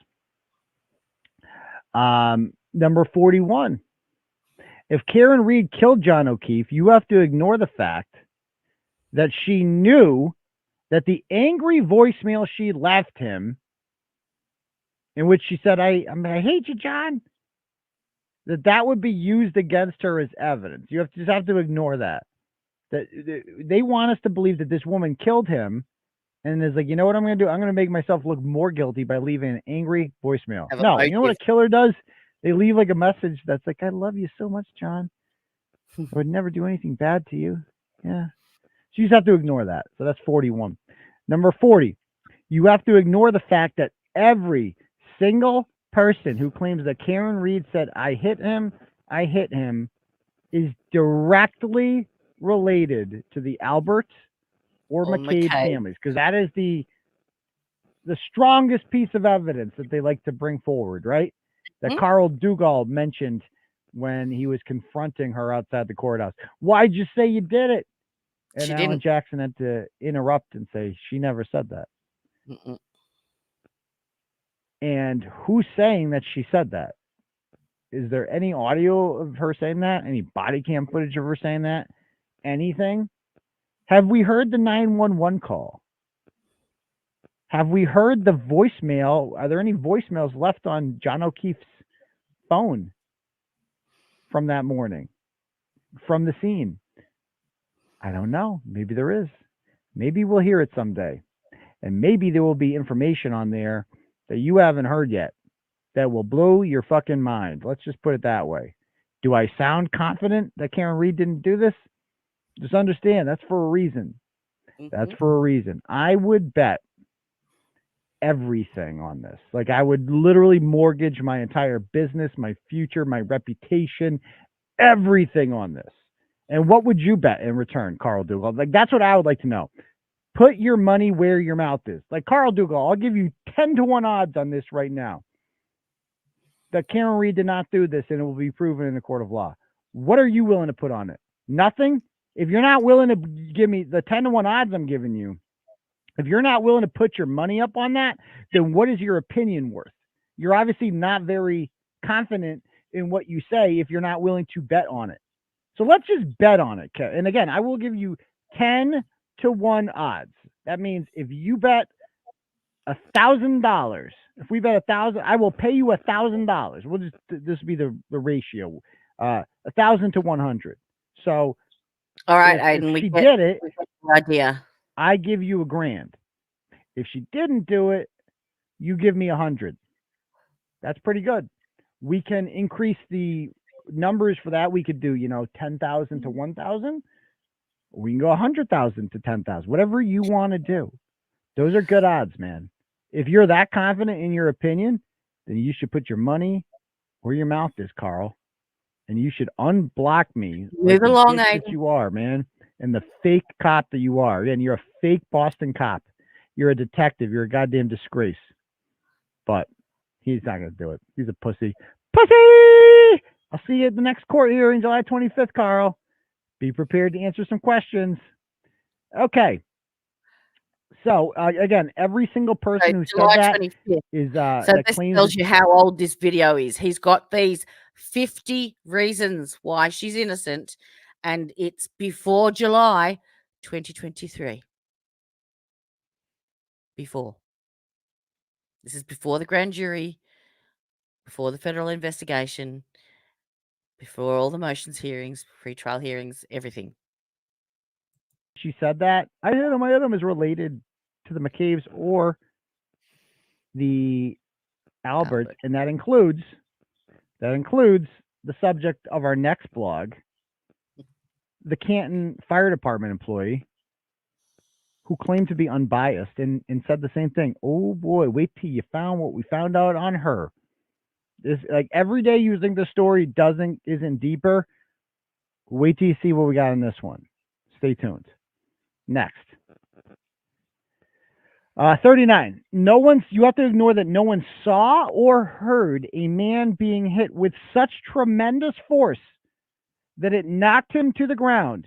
Number 41. If Karen Reed killed John O'Keefe, you have to ignore the fact that she knew that the angry voicemail she left him, in which she said, I hate you, John, that would be used against her as evidence. You just have to ignore that. That they want us to believe that this woman killed him, and is like, you know what I'm going to do? I'm going to make myself look more guilty by leaving an angry voicemail. No, you know what a killer does? They leave like a message that's like, I love you so much, John. I would never do anything bad to you. Yeah. So you just have to ignore that. So that's 41. Number 40, you have to ignore the fact that every single person who claims that Karen Reed said, I hit him, is directly related to the Albert or McCabe families, because that is the strongest piece of evidence that they like to bring forward, right? That Carl Dugald mentioned when he was confronting her outside the courthouse. Why'd you say you did it? And She Alan didn't. Jackson had to interrupt and say, she never said that. Mm-mm. And who's saying that she said that? Is there any audio of her saying that? Any body cam footage of her saying that? Anything? Have we heard the 911 call? Have we heard the voicemail? Are there any voicemails left on John O'Keefe's phone from that morning, from the scene? I don't know. Maybe there is. Maybe we'll hear it someday. And maybe there will be information on there that you haven't heard yet that will blow your fucking mind. Let's just put it that way. Do I sound confident that Karen Reed didn't do this? Just understand, that's for a reason. That's for a reason. I would bet everything on this. Like, I would literally mortgage my entire business, my future, my reputation, everything on this. And what would you bet in return, Carl Dugald? Like, that's what I would like to know. Put your money where your mouth is. Like, Carl Dugald, I'll give you 10-1 odds on this right now, that Karen Reed did not do this and it will be proven in a court of law. What are you willing to put on it? Nothing? If you're not willing to give me the 10-1 odds I'm giving you, if you're not willing to put your money up on that, then what is your opinion worth? You're obviously not very confident in what you say if you're not willing to bet on it. So let's just bet on it. And again, I will give you 10-1 odds. That means if you bet $1,000, if we bet 1,000, I will pay you $1,000. We'll just, this will be the ratio, 1,000 to 100. So, all right, if Aiden, she did it, idea. I give you $1,000. If she didn't do it, you give me 100. That's pretty good. We can increase the numbers for that. We could do, 10,000 to 1,000. We can go 100,000 to 10,000. Whatever you want to do. Those are good odds, man. If you're that confident in your opinion, then you should put your money where your mouth is, Carl. And you should unblock me. Move along, Aiden. Aiden. That you are, man. And the fake cop that you are. And you're a fake Boston cop. You're a detective. You're a goddamn disgrace. But he's not going to do it. He's a pussy. Pussy! I'll see you at the next court hearing, July 25th, Carl. Be prepared to answer some questions. Okay. So, again, every single person who July said that 25th. is... so that this claims tells you how old this video is. He's got these 50 reasons why she's innocent, and it's before July 2023. Before. This is before the grand jury, before the federal investigation, before all the motions hearings, pre-trial hearings, everything. She said that. I hit him is related to the McCabe's or the Albert, and that includes the subject of our next blog, the Canton Fire Department employee who claimed to be unbiased and said the same thing. Oh boy, wait till you found what we found out on her. This, like, every day you think the story isn't deeper. Wait till you see what we got in this one. Stay tuned. Next. 39. You have to ignore that no one saw or heard a man being hit with such tremendous force that it knocked him to the ground,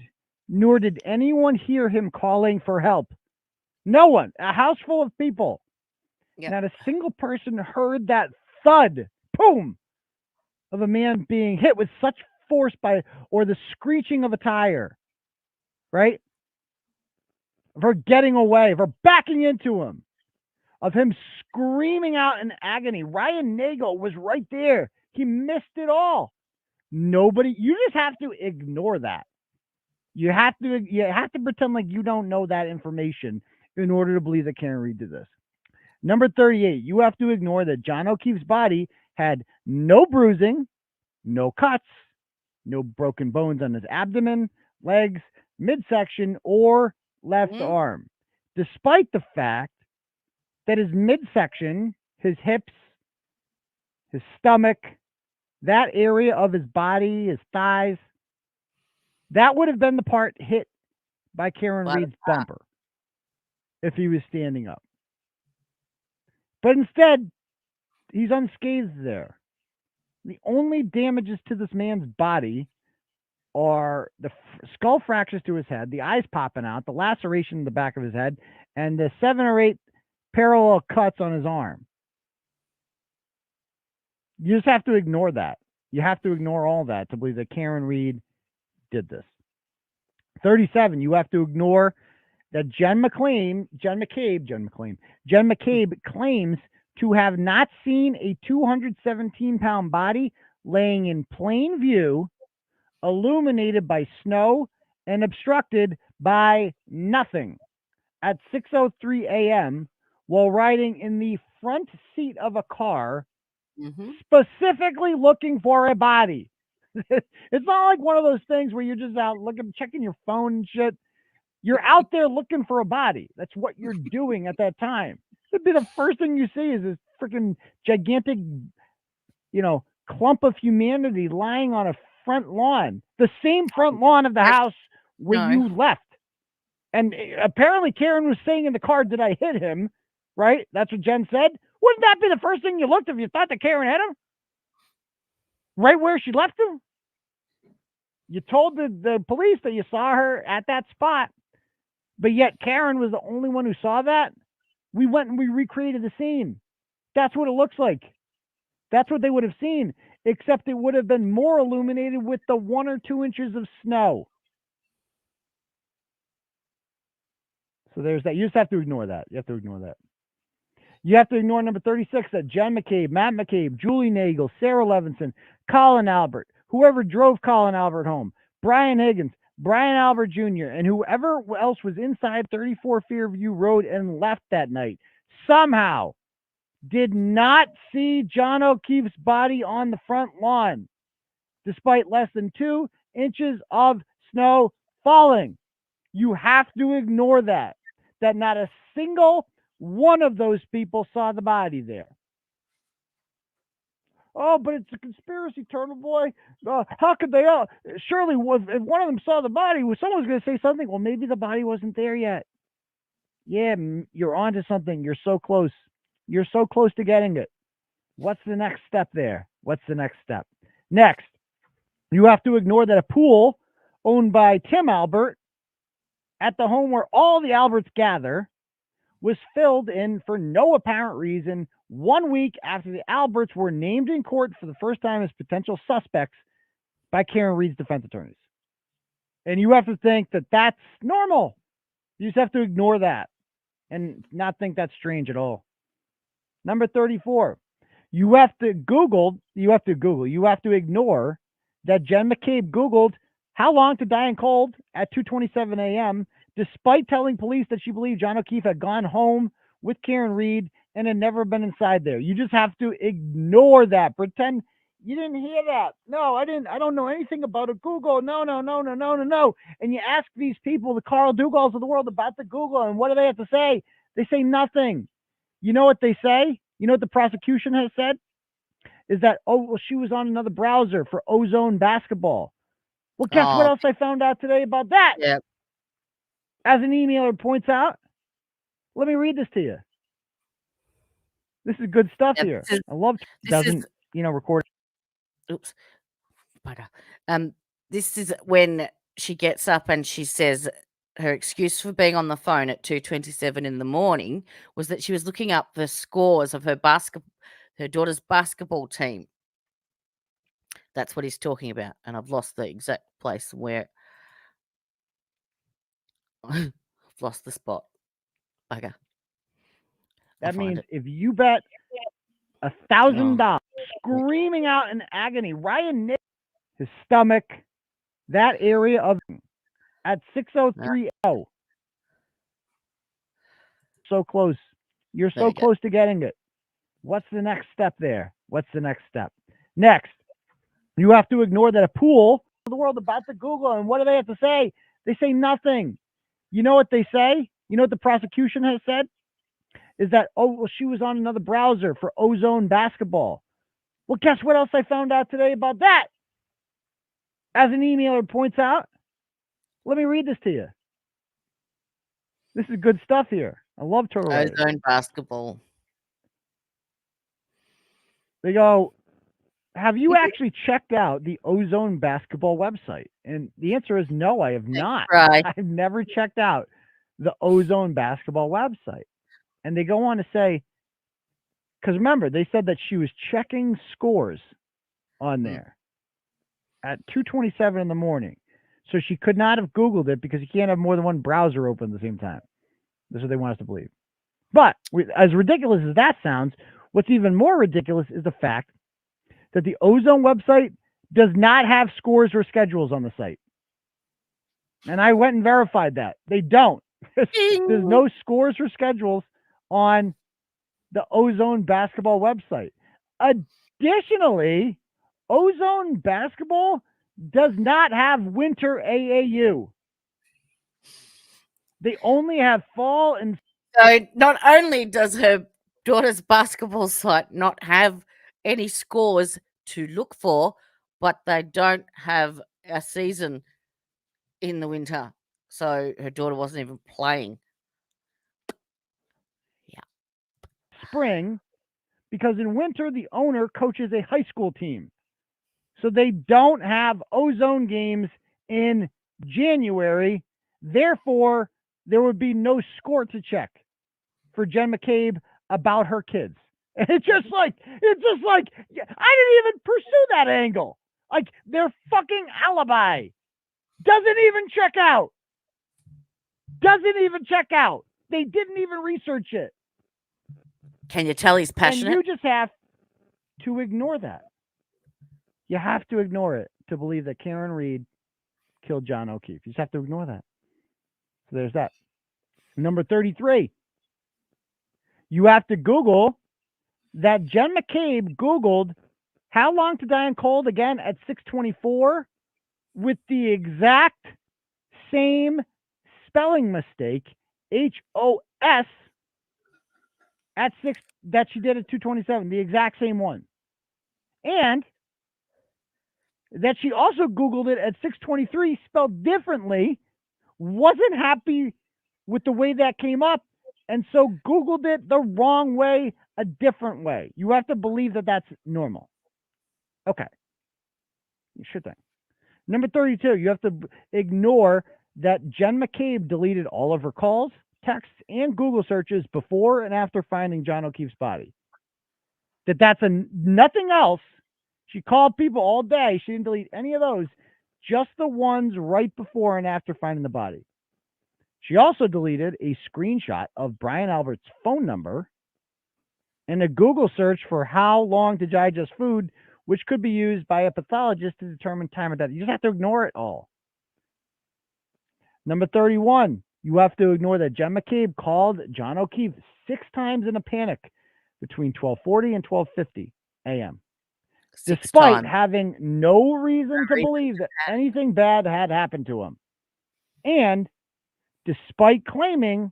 nor did anyone hear him calling for help. No one. A house full of people. Yep. Not a single person heard that thud, boom, of a man being hit with such force or the screeching of a tire, right? Of her getting away, of her backing into him, of him screaming out in agony. Ryan Nagel was right there. He missed it all. Nobody, you just have to ignore that. You have to pretend like you don't know that information in order to believe that Karen Reed did this. Number 38, you have to ignore that John O'Keefe's body had no bruising, no cuts, no broken bones on his abdomen, legs, midsection, or left arm, despite the fact that his midsection, his hips, his stomach, that area of his body, his thighs, that would have been the part hit by Karen Reed's bumper if he was standing up. But instead, he's unscathed there. The only damages to this man's body are the skull fractures to his head, the eyes popping out, the laceration in the back of his head, and the 7 or 8 parallel cuts on his arm. You just have to ignore that. You have to ignore all that to believe that Karen Reed did this. 37, you have to ignore that Jen McCabe claims to have not seen a 217-pound body laying in plain view, illuminated by snow and obstructed by nothing at 6:03 a.m. while riding in the front seat of a car, specifically looking for a body. It's not like one of those things where you're just out looking, checking your phone and shit. You're out there looking for a body. That's what you're doing at that time. It'd be the first thing you see is this freaking gigantic, clump of humanity lying on a front lawn, the same front lawn of the house where you left. And apparently Karen was saying in the car, did I hit him? Right? That's what Jen said. Wouldn't that be the first thing you looked if you thought that Karen hit him? Right where she left him? You told the police that you saw her at that spot, but yet Karen was the only one who saw that. We went and we recreated the scene. That's what it looks like. That's what they would have seen, except it would have been more illuminated with the 1 or 2 inches of snow. So there's that. You just have to ignore that. You have to ignore that. You have to ignore number 36, that Jen McCabe, Matt McCabe, Julie Nagel, Sarah Levinson, Colin Albert, whoever drove Colin Albert home, Brian Higgins, Brian Albert Jr., and whoever else was inside 34 Fairview Road and left that night, somehow did not see John O'Keefe's body on the front lawn, despite less than 2 inches of snow falling. You have to ignore that not a single one of those people saw the body there. Oh, but it's a conspiracy, Turtle Boy. How could they all? Surely, if one of them saw the body, someone's going to say something. Well, maybe the body wasn't there yet. Yeah, you're onto something. You're so close. You're so close to getting it. What's the next step there? What's the next step? Next, you have to ignore that a pool owned by Tim Albert at the home where all the Alberts gather was filled in for no apparent reason 1 week after the Alberts were named in court for the first time as potential suspects by Karen Reed's defense attorneys. And you have to think that that's normal. You just have to ignore that and not think that's strange at all. Number 34, you have to ignore that Jen McCabe Googled how long to die in cold at 2:27 a.m., despite telling police that she believed John O'Keefe had gone home with Karen Reed and had never been inside there. You just have to ignore that. Pretend you didn't hear that. No, I didn't. I don't know anything about a Google. No. And you ask these people, the Carl Dugals of the world, about the Google, and what do they have to say? They say nothing. You know what they say? You know what the prosecution has said? Is that, she was on another browser for Ozone basketball. Well, guess what else I found out today about that? Yep. As an emailer points out, let me read this to you. This is good stuff here. I love record. Oops. Bugger. This is when she gets up and she says her excuse for being on the phone at 2:27 in the morning was that she was looking up the scores of her daughter's basketball team. That's what he's talking about. And I've lost the exact place where I've lost the spot. Bugger. That means if you bet $1,000, screaming out in agony, Ryan Nick, his stomach, that area of at 6:03. So close. You're so close to getting it. What's the next step there? What's the next step? Next, you have to ignore that a pool of the world about to Google, and what do they have to say? They say nothing. You know what they say? You know what the prosecution has said? Is that, oh, well, she was on another browser for Ozone basketball. Well, guess what else I found out today about that? As an emailer points out, let me read this to you. This is good stuff here. I love Turtle Writers. Ozone basketball. They go, have you actually checked out the Ozone basketball website? And the answer is no, I have not. Right. I've never checked out the Ozone basketball website. And they go on to say, because remember, they said that she was checking scores on there at 2:27 in the morning. So she could not have Googled it because you can't have more than one browser open at the same time. That's what they want us to believe. But as ridiculous as that sounds, what's even more ridiculous is the fact that the Ozone website does not have scores or schedules on the site. And I went and verified that. They don't. There's no scores or schedules on the Ozone basketball website. Additionally, Ozone basketball does not have winter AAU. They only have fall and... So not only does her daughter's basketball site not have any scores to look for, but they don't have a season in the winter. So her daughter wasn't even playing. Spring, because in winter, the owner coaches a high school team. So they don't have Ozone games in January. Therefore, there would be no score to check for Jen McCabe about her kids. And it's just like, I didn't even pursue that angle. Like, their fucking alibi doesn't even check out. They didn't even research it. Can you tell he's passionate? And you just have to ignore that. You have to ignore it to believe that Karen Reed killed John O'Keefe. You just have to ignore that. So there's that. Number 33. You have to Google that Jen McCabe Googled how long to die in cold again at 6:24 with the exact same spelling mistake, HOS, at 6 that she did at 2:27, the exact same one. And that she also Googled it at 6:23 spelled differently, wasn't happy with the way that came up, and so Googled it the wrong way, a different way. You have to believe that that's normal. Okay. Sure thing. Number 32, you have to ignore that Jen McCabe deleted all of her calls, texts, and Google searches before and after finding John O'Keefe's body. That's nothing else. She called people all day. She didn't delete any of those, just the ones right before and after finding the body. She also deleted a screenshot of Brian Albert's phone number and a Google search for how long to digest food, which could be used by a pathologist to determine time of death. You just have to ignore it all. Number 31, you have to ignore that Jen McCabe called John O'Keefe 6 times in a panic between 12:40 and 12:50 a.m. Despite having no reason to believe that anything bad had happened to him. And despite claiming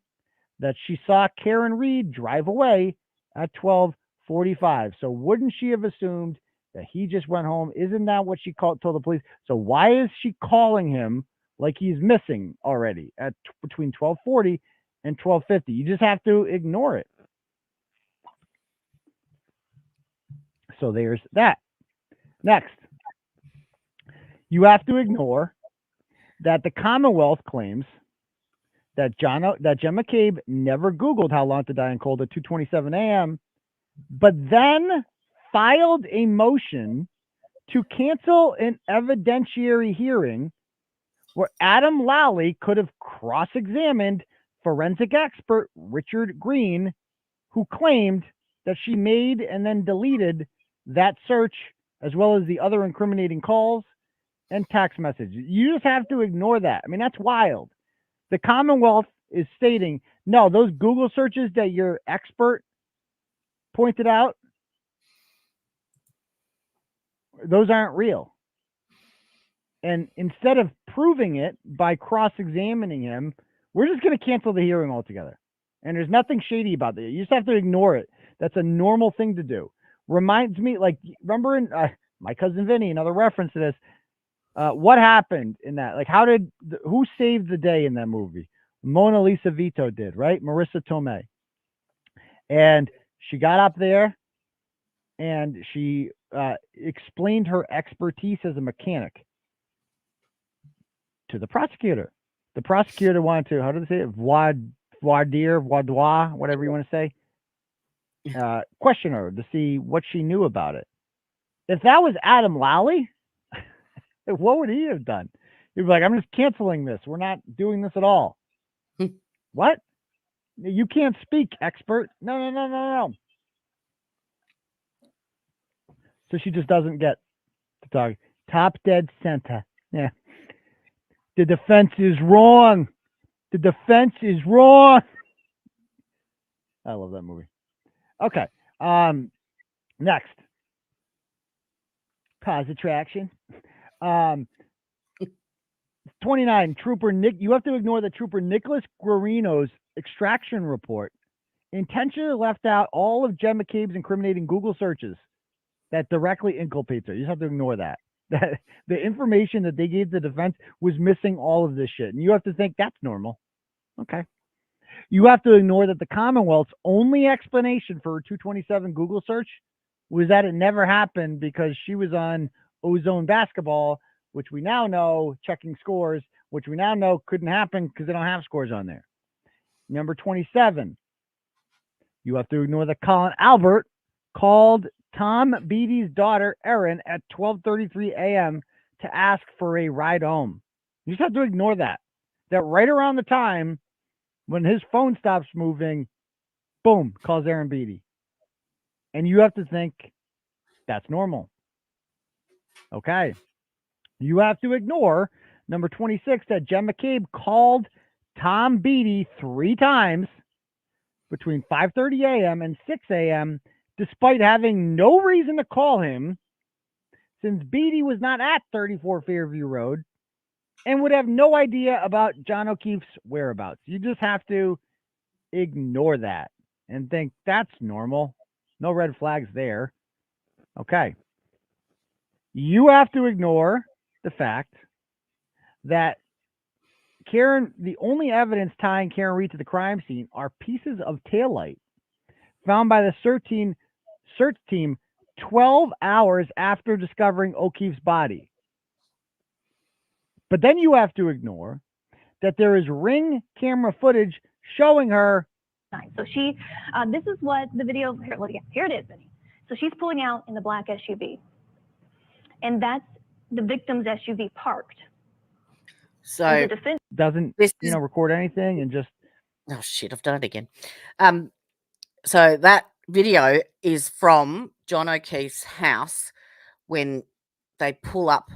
that she saw Karen Reed drive away at 12:45. So wouldn't she have assumed that he just went home? Isn't that what she told the police? So why is she calling him like he's missing already at between 12:40 and 12:50? You just have to ignore it. So there's that. Next, you have to ignore that the Commonwealth claims that Jen McCabe never Googled how long to die in cold at 2:27 a.m., but then filed a motion to cancel an evidentiary hearing where Adam Lally could have cross-examined forensic expert Richard Green, who claimed that she made and then deleted that search, as well as the other incriminating calls and text messages. You just have to ignore that. I mean, that's wild. The Commonwealth is stating, no, those Google searches that your expert pointed out, those aren't real. And instead of proving it by cross-examining him, we're just going to cancel the hearing altogether. And there's nothing shady about that. You just have to ignore it. That's a normal thing to do. Reminds me, like, remember in My Cousin Vinny, another reference to this. What happened in that? Like, who saved the day in that movie? Mona Lisa Vito did, right? Marissa Tomei. And she got up there and she explained her expertise as a mechanic to the prosecutor. The prosecutor wanted to, how do they say it? Voir dire, whatever you want to say. Question her to see what she knew about it. If that was Adam Lally, what would he have done? He'd be like, I'm just canceling this. We're not doing this at all. What? You can't speak, expert. No. So she just doesn't get to talk. Top dead center. Yeah. The defense is wrong. The defense is wrong. I love that movie. Okay. Next. Cause attraction. 29. Trooper Nick. You have to ignore the Trooper Nicholas Guarino's extraction report intentionally left out all of Jen McCabe's incriminating Google searches that directly inculpates her. You just have to ignore that. That the information that they gave the defense was missing all of this shit. And you have to think that's normal. Okay. You have to ignore that the Commonwealth's only explanation for her 227 Google search was that it never happened because she was on Ozone Basketball, which we now know, checking scores, which we now know couldn't happen because they don't have scores on there. Number 27, you have to ignore that Colin Albert called Tom Beatty's daughter, Erin, at 12:33 a.m. to ask for a ride home. You just have to ignore that. That right around the time when his phone stops moving, boom, calls Erin Beatty. And you have to think that's normal. Okay. You have to ignore number 26 that Jen McCabe called Tom Beatty 3 times between 5:30 a.m. and 6 a.m. despite having no reason to call him, since Beatty was not at 34 Fairview Road and would have no idea about John O'Keefe's whereabouts. You just have to ignore that and think that's normal. No red flags there. Okay. You have to ignore the fact that Karen, the only evidence tying Karen Reed to the crime scene are pieces of taillight found by the search team 12 hours after discovering O'Keefe's body. But then you have to ignore that there is Ring camera footage showing her. So she, this is what the video, here it is, Vinny. So she's pulling out in the black SUV. And that's the victim's SUV parked. So doesn't record anything and just, oh shit, I've done it again. So that video is from John O'Keefe's house when they pull up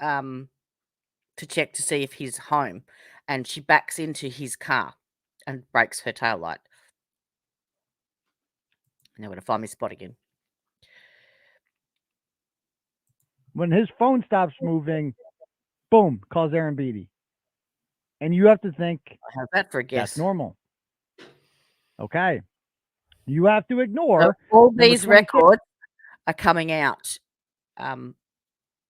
to check to see if he's home, and she backs into his car and breaks her tail light. Now to find my spot again. When his phone stops moving, boom, calls Erin Beatty. And you have to think how's that for a guess? That's normal. Okay. You have to ignore so all these records are coming out.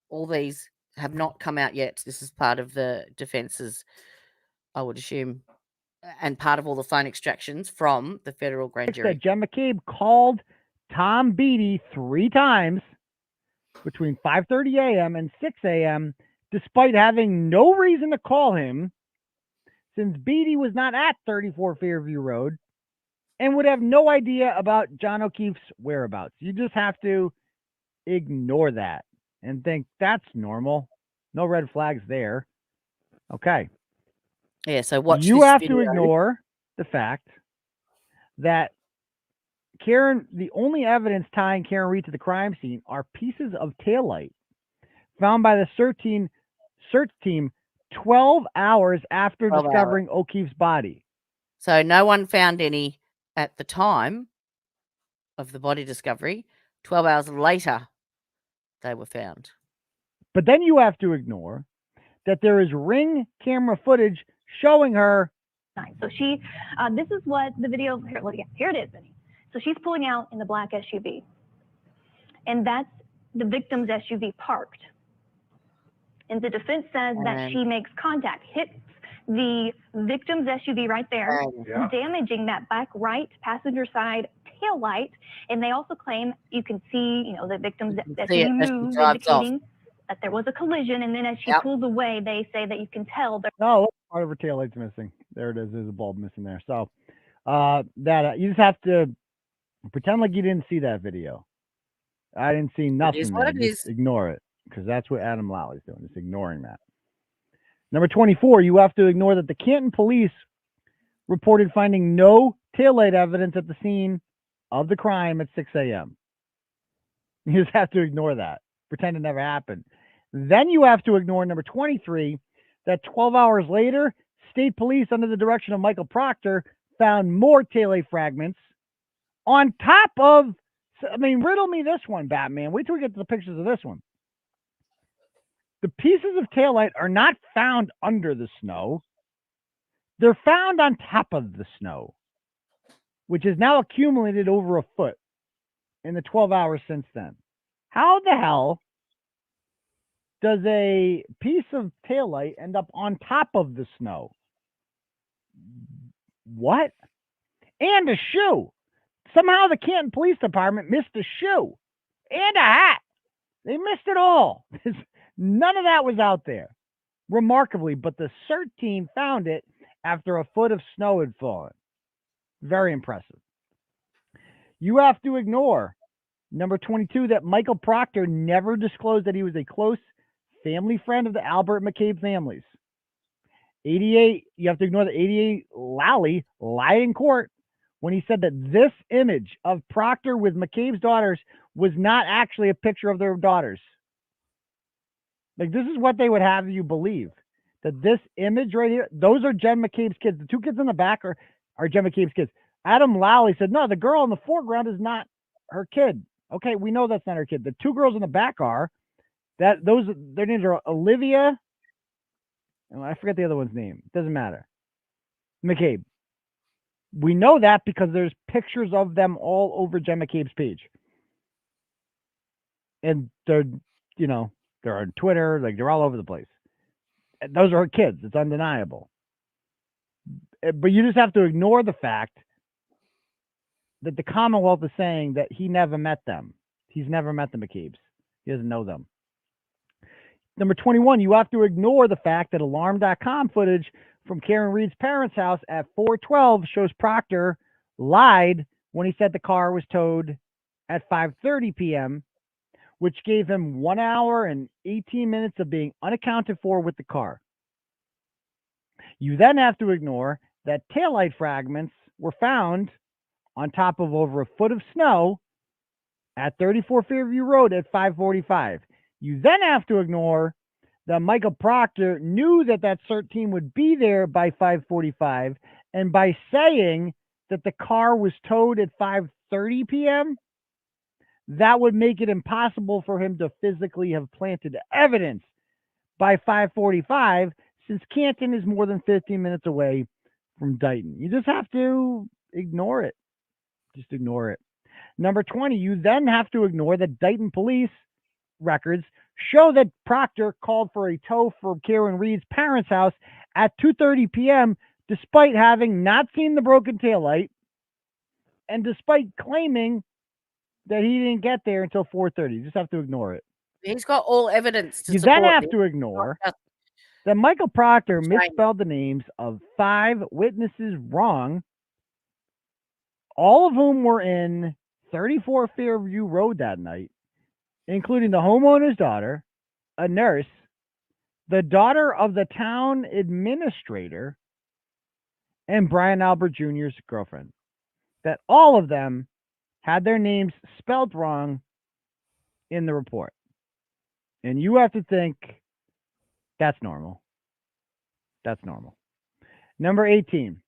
All these have not come out yet. This is part of the defense's, I would assume, and part of all the phone extractions from the federal grand jury. Jen McCabe called Tom Beatty 3 times between 5:30 a.m. and 6 a.m. despite having no reason to call him, since Beatty was not at 34 Fairview Road and would have no idea about John O'Keefe's whereabouts. You just have to ignore that and think that's normal. No red flags there. Okay. Yeah, so watch you this have video. to ignore the fact that Karen, the only evidence tying Karen Reed to the crime scene are pieces of taillight found by the search team 12 hours after 12 discovering O'Keefe's body. So no one found any at the time of the body discovery. 12 hours later, they were found. But then you have to ignore that there is Ring camera footage showing her. So she, this is what the video, here it is, Vinny. So she's pulling out in the black SUV. And that's the victim's SUV parked. And the defense says that she makes contact, hits the victim's SUV right there, damaging that back right passenger side tail light. And they also claim you can see, the victim's SUV move, indicating that there was a collision. And then as she pulls away, they say that you can tell. No, part of her tail light's missing. There it is. There's a bulb missing there. So that you just have to pretend like you didn't see that video. I didn't see nothing. It is what it is. Ignore it, because that's what Adam Lowley's doing. Just ignoring that. Number 24, you have to ignore that the Canton police reported finding no taillight evidence at the scene of the crime at 6 a.m. You just have to ignore that. Pretend it never happened. Then you have to ignore number 23, that 12 hours later, state police under the direction of Michael Proctor found more taillight fragments on top of, riddle me this one, Batman. Wait till we get to the pictures of this one. The pieces of taillight are not found under the snow. They're found on top of the snow, which is now accumulated over a foot in the 12 hours since then. How the hell does a piece of taillight end up on top of the snow? What? And a shoe. Somehow the Canton Police Department missed a shoe and a hat. They missed it all. None of that was out there, remarkably, but the CERT team found it after a foot of snow had fallen. Very impressive. You have to ignore number 22, that Michael Proctor never disclosed that he was a close family friend of the Albert and McCabe families. 88, you have to ignore that 88 Lally lied in court when he said that this image of Proctor with McCabe's daughters was not actually a picture of their daughters. Like, this is what they would have you believe, that this image right here, those are Jen McCabe's kids. The two kids in the back are Jen McCabe's kids. Adam Lally said, no, the girl in the foreground is not her kid. Okay, we know that's not her kid. The two girls in the back are, their names are Olivia, and I forget the other one's name. It doesn't matter. McCabe. We know that because there's pictures of them all over Jen McCabe's page. And they're on Twitter, like they're all over the place. Those are her kids. It's undeniable. But you just have to ignore the fact that the Commonwealth is saying that he never met them. He's never met the McCabes. He doesn't know them. Number 21, you have to ignore the fact that Alarm.com footage from Karen Reed's parents' house at 4:12 shows Proctor lied when he said the car was towed at 5:30 p.m., which gave him 1 hour and 18 minutes of being unaccounted for with the car. You then have to ignore that taillight fragments were found on top of over a foot of snow at 34 Fairview Road at 5:45. You then have to ignore that Michael Proctor knew that CERT team would be there by 5:45, and by saying that the car was towed at 5:30 p.m., that would make it impossible for him to physically have planted evidence by 5:45, since Canton is more than 15 minutes away from Dighton. You just have to ignore it. Just ignore it. Number 20, you then have to ignore that Dighton police records show that Proctor called for a tow for Karen Reed's parents' house at 2:30 p.m., despite having not seen the broken taillight and despite claiming that he didn't get there until 4:30. You just have to ignore it. He's got all evidence to You support then have it. to ignore that Michael Proctor misspelled the names of 5 witnesses wrong, all of whom were in 34 Fairview Road that night, including the homeowner's daughter, a nurse, the daughter of the town administrator, and Brian Albert Jr.'s girlfriend. That all of them had their names spelled wrong in the report. And you have to think that's normal. That's normal. Number 18,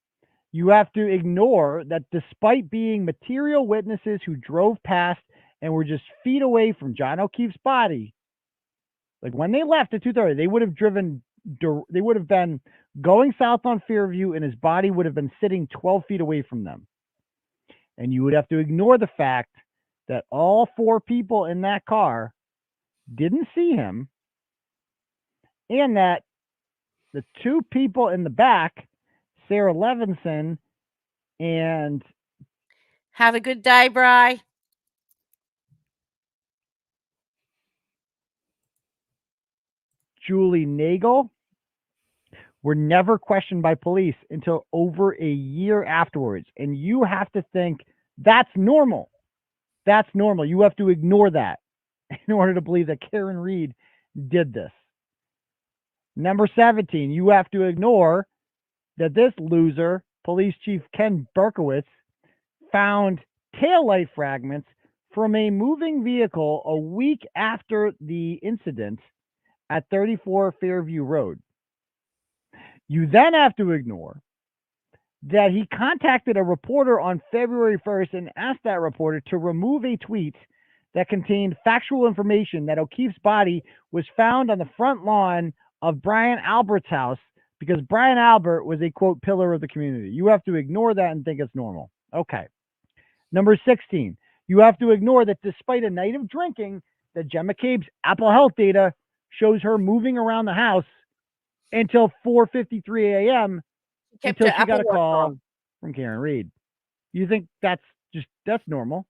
you have to ignore that despite being material witnesses who drove past and were just feet away from John O'Keefe's body, like when they left at 2:30, they would have been going south on Fairview, and his body would have been sitting 12 feet away from them. And you would have to ignore the fact that all 4 people in that car didn't see him, and that the 2 people in the back, Sarah Levinson and Have a good day, Bri. Julie Nagel, were never questioned by police until over a year afterwards. And you have to think that's normal. That's normal. You have to ignore that in order to believe that Karen Reed did this. Number 17, you have to ignore that this loser, Police Chief Ken Berkowitz, found taillight fragments from a moving vehicle a week after the incident at 34 Fairview Road. You then have to ignore that he contacted a reporter on February 1st and asked that reporter to remove a tweet that contained factual information that O'Keefe's body was found on the front lawn of Brian Albert's house because Brian Albert was a, quote, pillar of the community. You have to ignore that and think it's normal. Okay. Number 16, you have to ignore that despite a night of drinking, that Jen McCabe's Apple Health data shows her moving around the house until 4:53 a.m. until she got a call from Karen Reed. You think that's normal?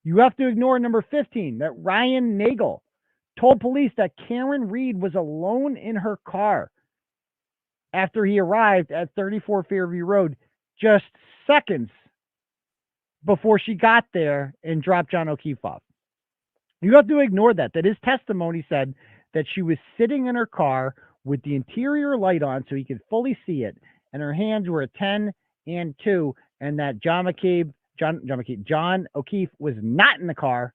You have to ignore number 15, that Ryan Nagel told police that Karen Reed was alone in her car after he arrived at 34 Fairview Road just seconds before she got there and dropped John O'Keefe off. You have to ignore that his testimony said that she was sitting in her car with the interior light on so he could fully see it, and her hands were at 10 and 2, and that John O'Keefe was not in the car,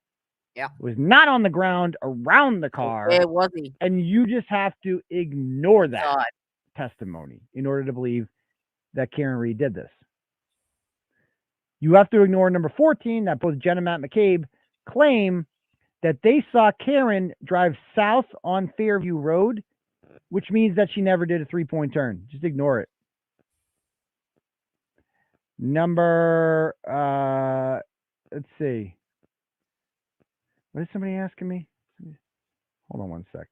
was not on the ground around the car. Where was he? And you just have to ignore that testimony in order to believe that Karen Reed did this. You have to ignore number 14, that both Jen and Matt McCabe claim that they saw Karen drive south on Fairview Road, which means that she never did a 3-point turn. Just ignore it. Number, let's see. What is somebody asking me? Hold on one sec.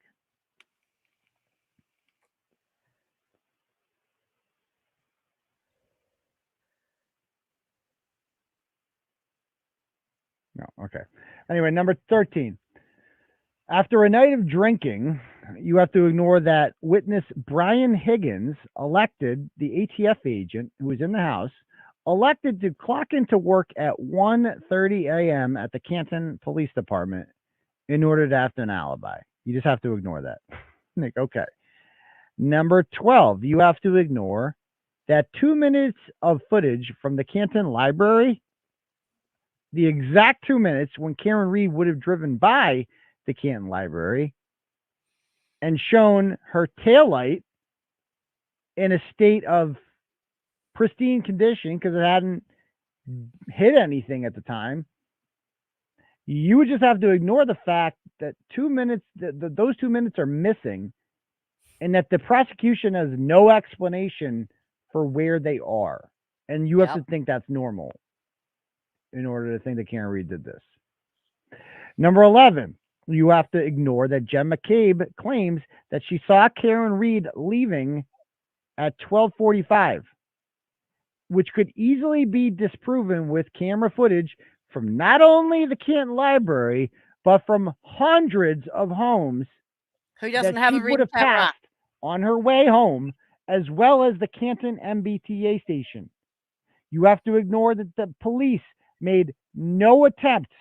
No, okay. Anyway, number 13. After a night of drinking, you have to ignore that witness Brian Higgins elected, the ATF agent who was in the house, elected to clock into work at 1:30 a.m. at the Canton Police Department in order to have an alibi. You just have to ignore that. Nick, okay. Number 12, you have to ignore that 2 minutes of footage from the Canton Library, the exact 2 minutes when Karen Reed would have driven by the Canton Library and shown her taillight in a state of pristine condition because it hadn't hit anything at the time. You would just have to ignore the fact that 2 minutes, those 2 minutes are missing, and that the prosecution has no explanation for where they are. And you have to think that's normal in order to think that Karen Reed did this. Number 11, you have to ignore that Jen McCabe claims that she saw Karen Reed leaving at 12:45, which could easily be disproven with camera footage from not only the Canton Library, but from hundreds of homes Who doesn't that have she a would ring have camera? passed on her way home, as well as the Canton MBTA station. You have to ignore that the police made no attempt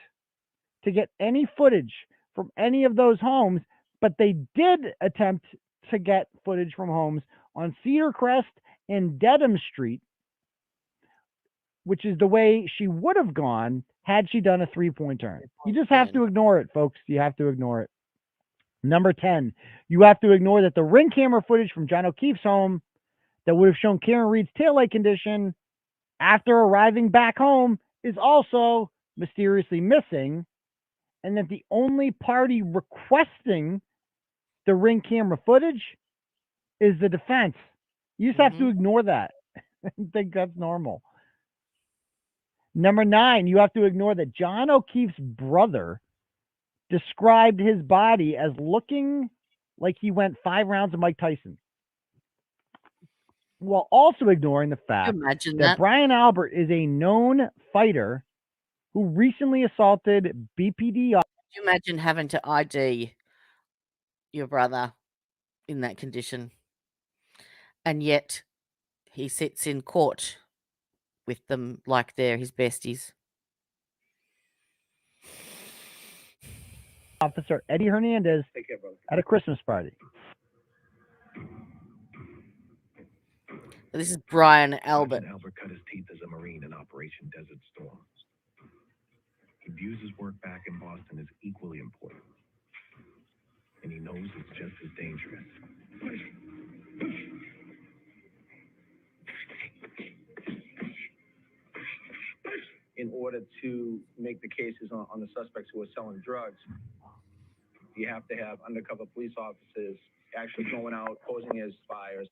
to get any footage from any of those homes, but they did attempt to get footage from homes on Cedar Crest and Dedham Street, which is the way she would have gone had she done a 3-point turn. You just have to ignore it, folks. You have to ignore it. Number 10, you have to ignore that the ring camera footage from John O'Keefe's home that would have shown Karen Reed's taillight condition after arriving back home is also mysteriously missing, and that the only party requesting the Ring camera footage is the defense. You just have to ignore that and think that's normal. Number 9, you have to ignore that John O'Keefe's brother described his body as looking like he went 5 rounds of Mike Tyson, while also ignoring the fact that Brian Albert is a known fighter who recently assaulted BPD. Could you imagine having to ID your brother in that condition, and yet he sits in court with them like they're his besties? Officer Eddie Hernandez at a Christmas party. This is Brian Albert. Sergeant Albert cut his teeth as a Marine in Operation Desert Storm. He views his work back in Boston as equally important, and he knows it's just as dangerous. In order to make the cases on the suspects who are selling drugs, you have to have undercover police officers actually going out, posing as spies.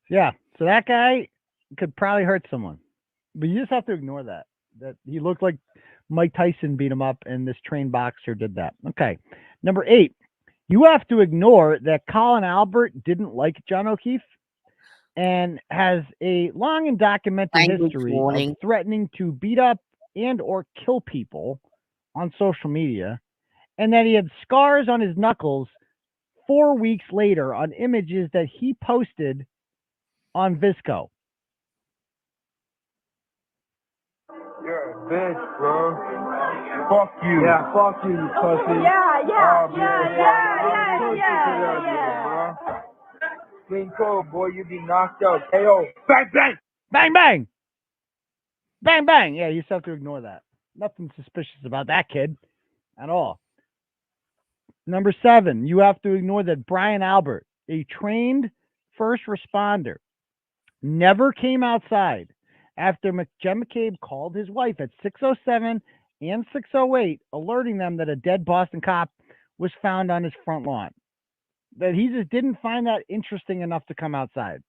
Yeah, so that guy could probably hurt someone, but you just have to ignore that. That he looked like Mike Tyson beat him up, and this trained boxer did that. Okay, number 8, you have to ignore that Colin Albert didn't like John O'Keefe and has a long and documented history of threatening to beat up and or kill people on social media, and that he had scars on his knuckles 4 weeks later on images that he posted on Visco. You're a bitch, bro. Fuck you. Yeah, fuck you, you pussy. Yeah. Clean cold, boy. You be knocked out. KO. Bang, bang. Bang, bang. Bang, bang. Yeah, you just have to ignore that. Nothing suspicious about that kid at all. Number 7, you have to ignore that Brian Albert, a trained first responder, never came outside after Jen McCabe called his wife at 6:07 and 6:08, alerting them that a dead Boston cop was found on his front lawn. That he just didn't find that interesting enough to come outside.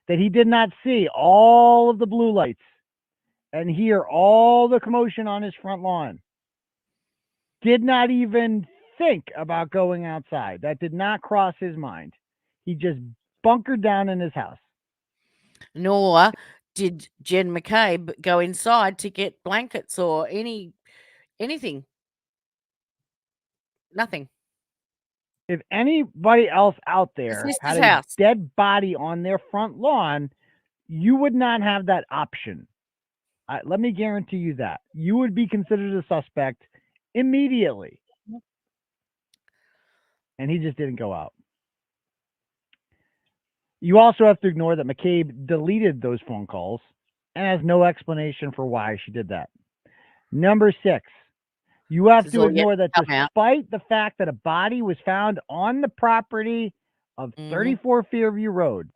That he did not see all of the blue lights and hear all the commotion on his front lawn. Did not even think about going outside. That did not cross his mind. He just bunkered down in his house. Nor did Jen McCabe go inside to get blankets or anything. Nothing. If anybody else out there had a house. dead body on their front lawn, you would not have that option. Let me guarantee you that. You would be considered a suspect immediately. And he just didn't go out. You also have to ignore that McCabe deleted those phone calls and has no explanation for why she did that. Number 6, you have to ignore that despite the fact that a body was found on the property of 34 Fairview Road,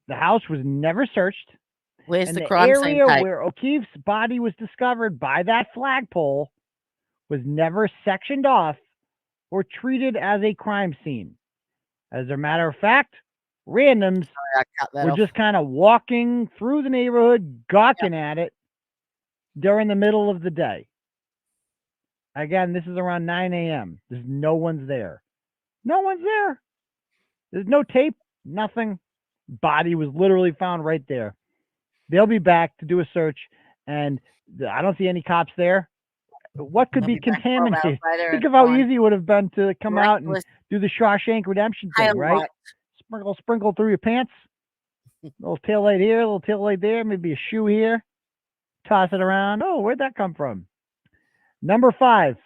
the house was never searched. Where's and the crime scene area tape? where O'Keefe's body was discovered by that flagpole was never sectioned off or treated as a crime scene. As a matter of fact, randoms were just kind of walking through the neighborhood, gawking at it during the middle of the day. Again, this is around 9 a.m. There's no one's there. No one's there. There's no tape, nothing. Body was literally found right there. They'll be back to do a search, and I don't see any cops there. What could be contaminated? Think of how easy it would have been to come out and do the Shawshank Redemption thing, right? Sprinkle through your pants. A little tail light here, a little tail light there, maybe a shoe here. Toss it around. Oh, where'd that come from? Number 5,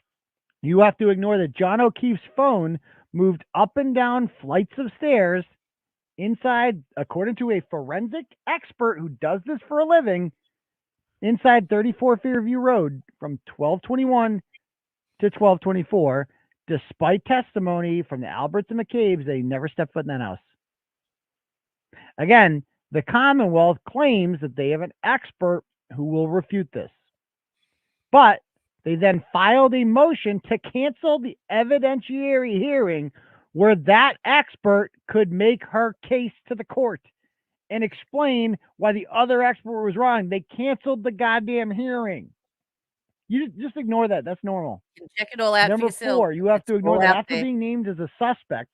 you have to ignore that John O'Keefe's phone moved up and down flights of stairs inside, according to a forensic expert who does this for a living, inside 34 Fairview Road from 12:21 to 12:24, despite testimony from the Alberts and McCabe's, they never stepped foot in that house. Again, the Commonwealth claims that they have an expert who will refute this. But they then filed a motion to cancel the evidentiary hearing where that expert could make her case to the court and explain why the other expert was wrong. They canceled the goddamn hearing. You just ignore that. That's normal. Check it all out Number for yourself. 4, you have to ignore all that out after there. being named as a suspect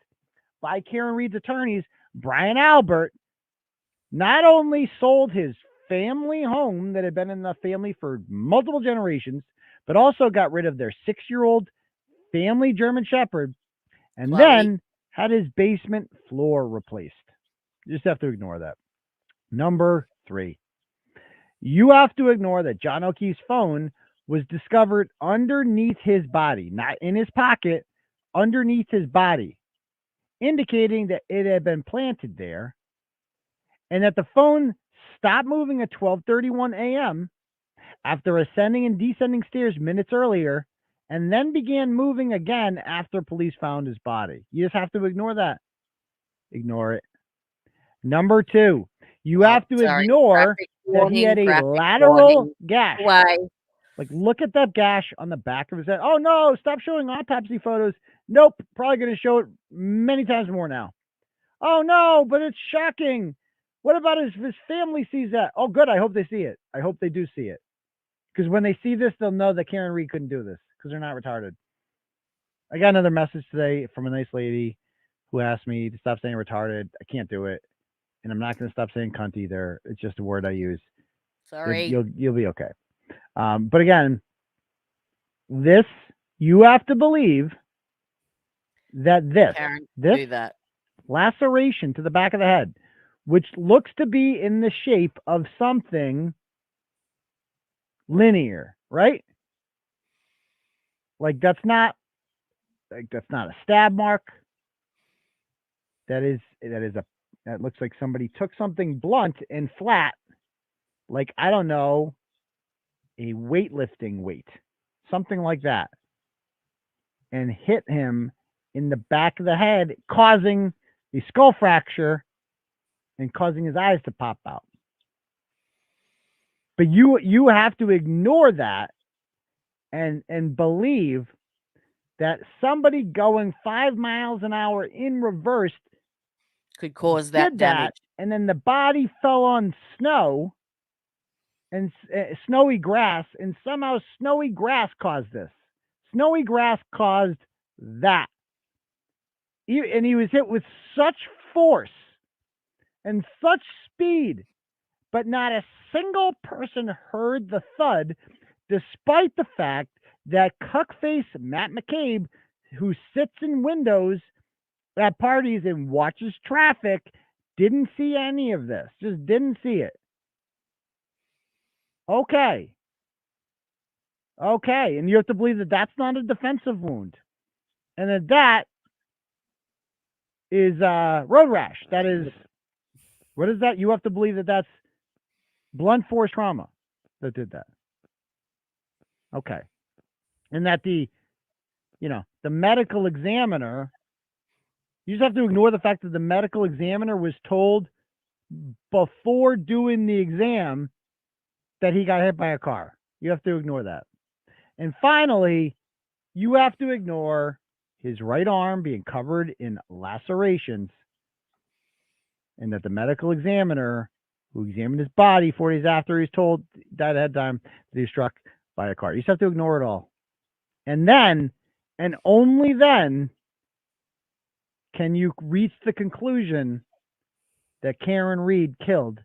by Karen Reed's attorneys, Brian Albert not only sold his family home that had been in the family for multiple generations, but also got rid of their 6-year-old family German Shepherd, and then had his basement floor replaced. You just have to ignore that. Number 3, you have to ignore that John O'Keefe's phone was discovered underneath his body, not in his pocket, underneath his body, indicating that it had been planted there, and that the phone stopped moving at 12:31 a.m. after ascending and descending stairs minutes earlier, and then began moving again after police found his body. You just have to ignore that. Ignore it. Number 2, you have to ignore that he had a lateral gash. Like, look at that gash on the back of his head. Oh, no, stop showing autopsy photos. Nope, probably going to show it many times more now. Oh, no, but it's shocking. What about his family sees that? Oh, good, I hope they see it. I hope they do see it. Because when they see this, they'll know that Karen Reed couldn't do this because they're not retarded. I got another message today from a nice lady who asked me to stop saying retarded. I can't do it. And I'm not going to stop saying cunt either. It's just a word I use. Sorry. You'll be okay. But again, this, you have to believe that Karen, this do that. laceration to the back of the head, which looks to be in the shape of something linear, right? Like that's not a stab mark. That looks like somebody took something blunt and flat, like, I don't know, a weightlifting weight, something like that, and hit him in the back of the head, causing the skull fracture and causing his eyes to pop out. But you have to ignore that and believe that somebody going 5 miles an hour in reverse could cause that damage. And then the body fell on snow and snowy grass, and somehow snowy grass caused this. Snowy grass caused that. And he was hit with such force and such speed, but not a single person heard the thud, despite the fact that cuckface Matt McCabe, who sits in windows at parties and watches traffic, didn't see any of this. Just didn't see it. Okay. And you have to believe that that's not a defensive wound. And that is road rash. That is, what is that? You have to believe that that's blunt force trauma that did that. Okay. And that the medical examiner, you just have to ignore the fact that the medical examiner was told before doing the exam that he got hit by a car. You have to ignore that. And finally, you have to ignore his right arm being covered in lacerations, and that the medical examiner who examined his body 4 days after he's told died ahead of time that he was struck by a car. You just have to ignore it all. And then, and only then, can you reach the conclusion that Karen Reed killed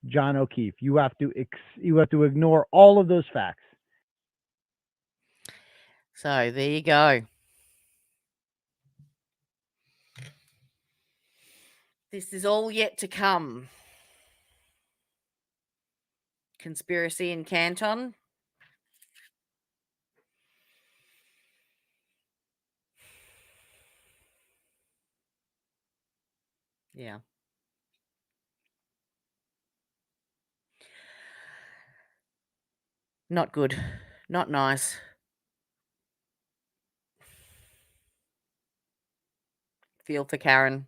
John O'Keefe? You have to ignore all of those facts. So there you go. This is all yet to come. Conspiracy in Canton. Yeah. Not good. Not nice. Feel for Karen.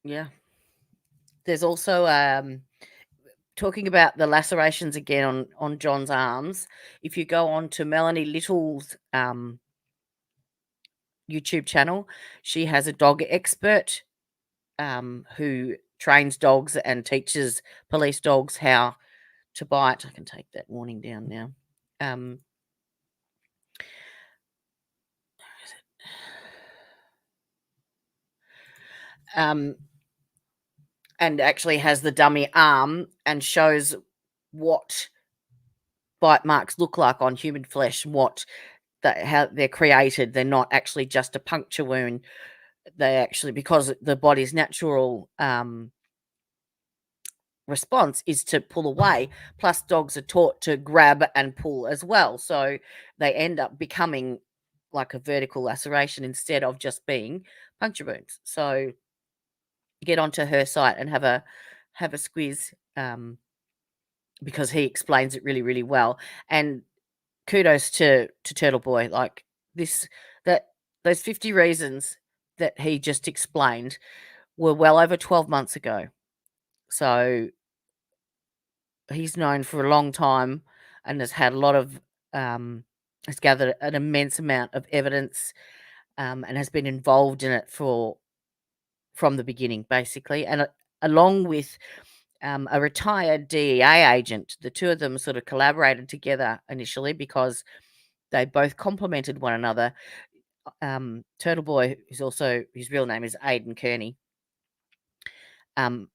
Yeah. There's also talking about the lacerations again on John's arms. If you go on to Melanie Little's YouTube channel, she has a dog expert who trains dogs and teaches police dogs how to bite. I can take that warning down now. And actually has the dummy arm and shows what bite marks look like on human flesh, how they're created. They're not actually just a puncture wound. They actually, because the body's natural response is to pull away, plus dogs are taught to grab and pull as well, so they end up becoming like a vertical laceration instead of just being puncture wounds. So get onto her site and have a squiz, because he explains it really, really well. And kudos to Turtleboy, like those 50 reasons that he just explained were well over 12 months ago. So he's known for a long time and has had a lot of has gathered an immense amount of evidence, and has been involved in it from the beginning, basically. And along with a retired DEA agent, the two of them sort of collaborated together initially because they both complemented one another. Turtleboy, his real name is Aiden Kearney,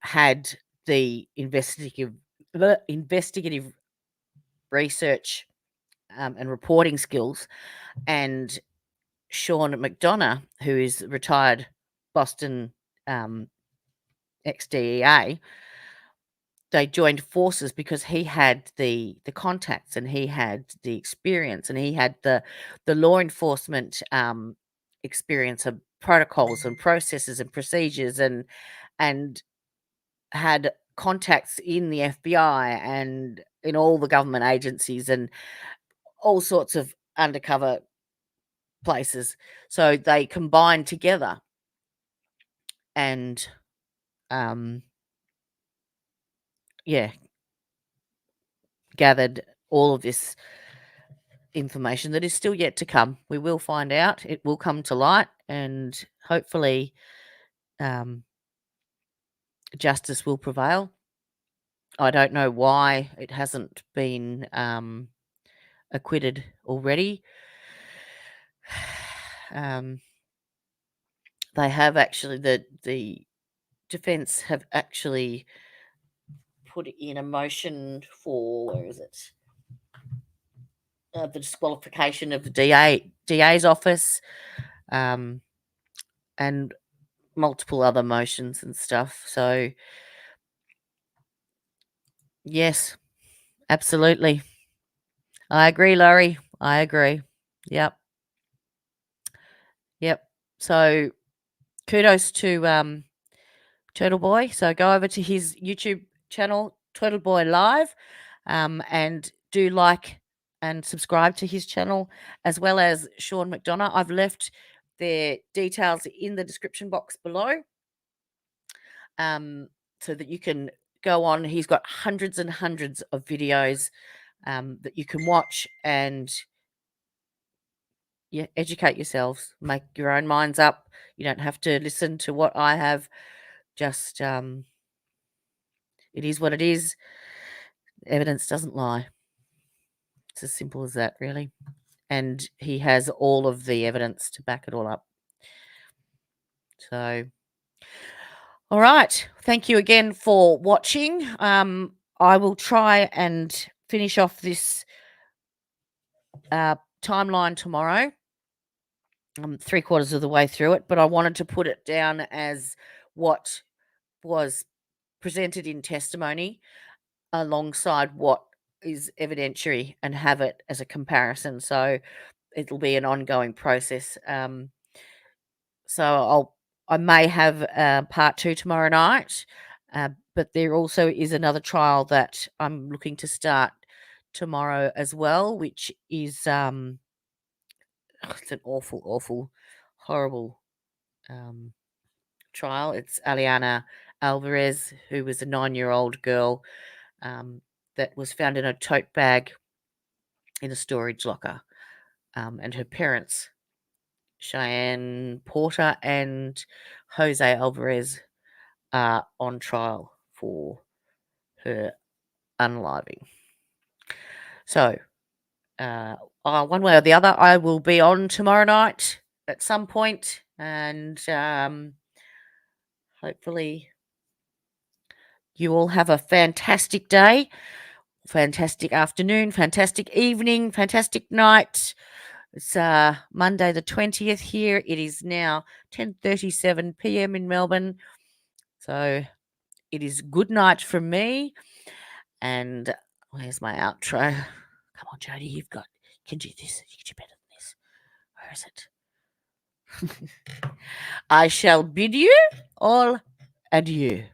had the investigative research and reporting skills, and Sean McDonough, who is retired Boston ex-DEA, they joined forces because he had the contacts and he had the experience and he had the law enforcement experience of protocols and processes and procedures, and had contacts in the FBI and in all the government agencies and all sorts of undercover places. So they combined together and gathered all of this information that is still yet to come. We will find out. It will come to light, and hopefully justice will prevail. I don't know why it hasn't been acquitted already. They have actually, the defense have actually put in a motion for, where is it? The disqualification of the DA's office, and multiple other motions and stuff. So yes, absolutely. I agree, Laurie. I agree. Yep. So kudos to Turtleboy. So go over to his YouTube channel, Turtleboy Live, and do like and subscribe to his channel, as well as Sean McDonough. I've left their details in the description box below, so that you can go on. He's got hundreds and hundreds of videos that you can watch and educate yourselves, make your own minds up. You don't have to listen to what I have. Just it is what it is. Evidence doesn't lie. It's as simple as that, really. And he has all of the evidence to back it all up. So, all right. Thank you again for watching. I will try and finish off this timeline tomorrow. I'm 3/4 of the way through it, but I wanted to put it down as what was presented in testimony alongside what is evidentiary and have it as a comparison. So it'll be an ongoing process. So I may have part 2 tomorrow night, but there also is another trial that I'm looking to start tomorrow as well, which is it's an awful, horrible trial. It's Aliana Alvarez, who was a 9-year-old girl that was found in a tote bag in a storage locker. And her parents, Cheyenne Porter and Jose Alvarez, are on trial for her unaliving. So, one way or the other, I will be on tomorrow night at some point, and hopefully you all have a fantastic day, fantastic afternoon, fantastic evening, fantastic night. It's Monday the 20th here. It is now 10:37 p.m. in Melbourne. So it is good night from me. And where's my outro? Come on, Jodie, you can do this. You can do better than this. Where is it? I shall bid you all adieu.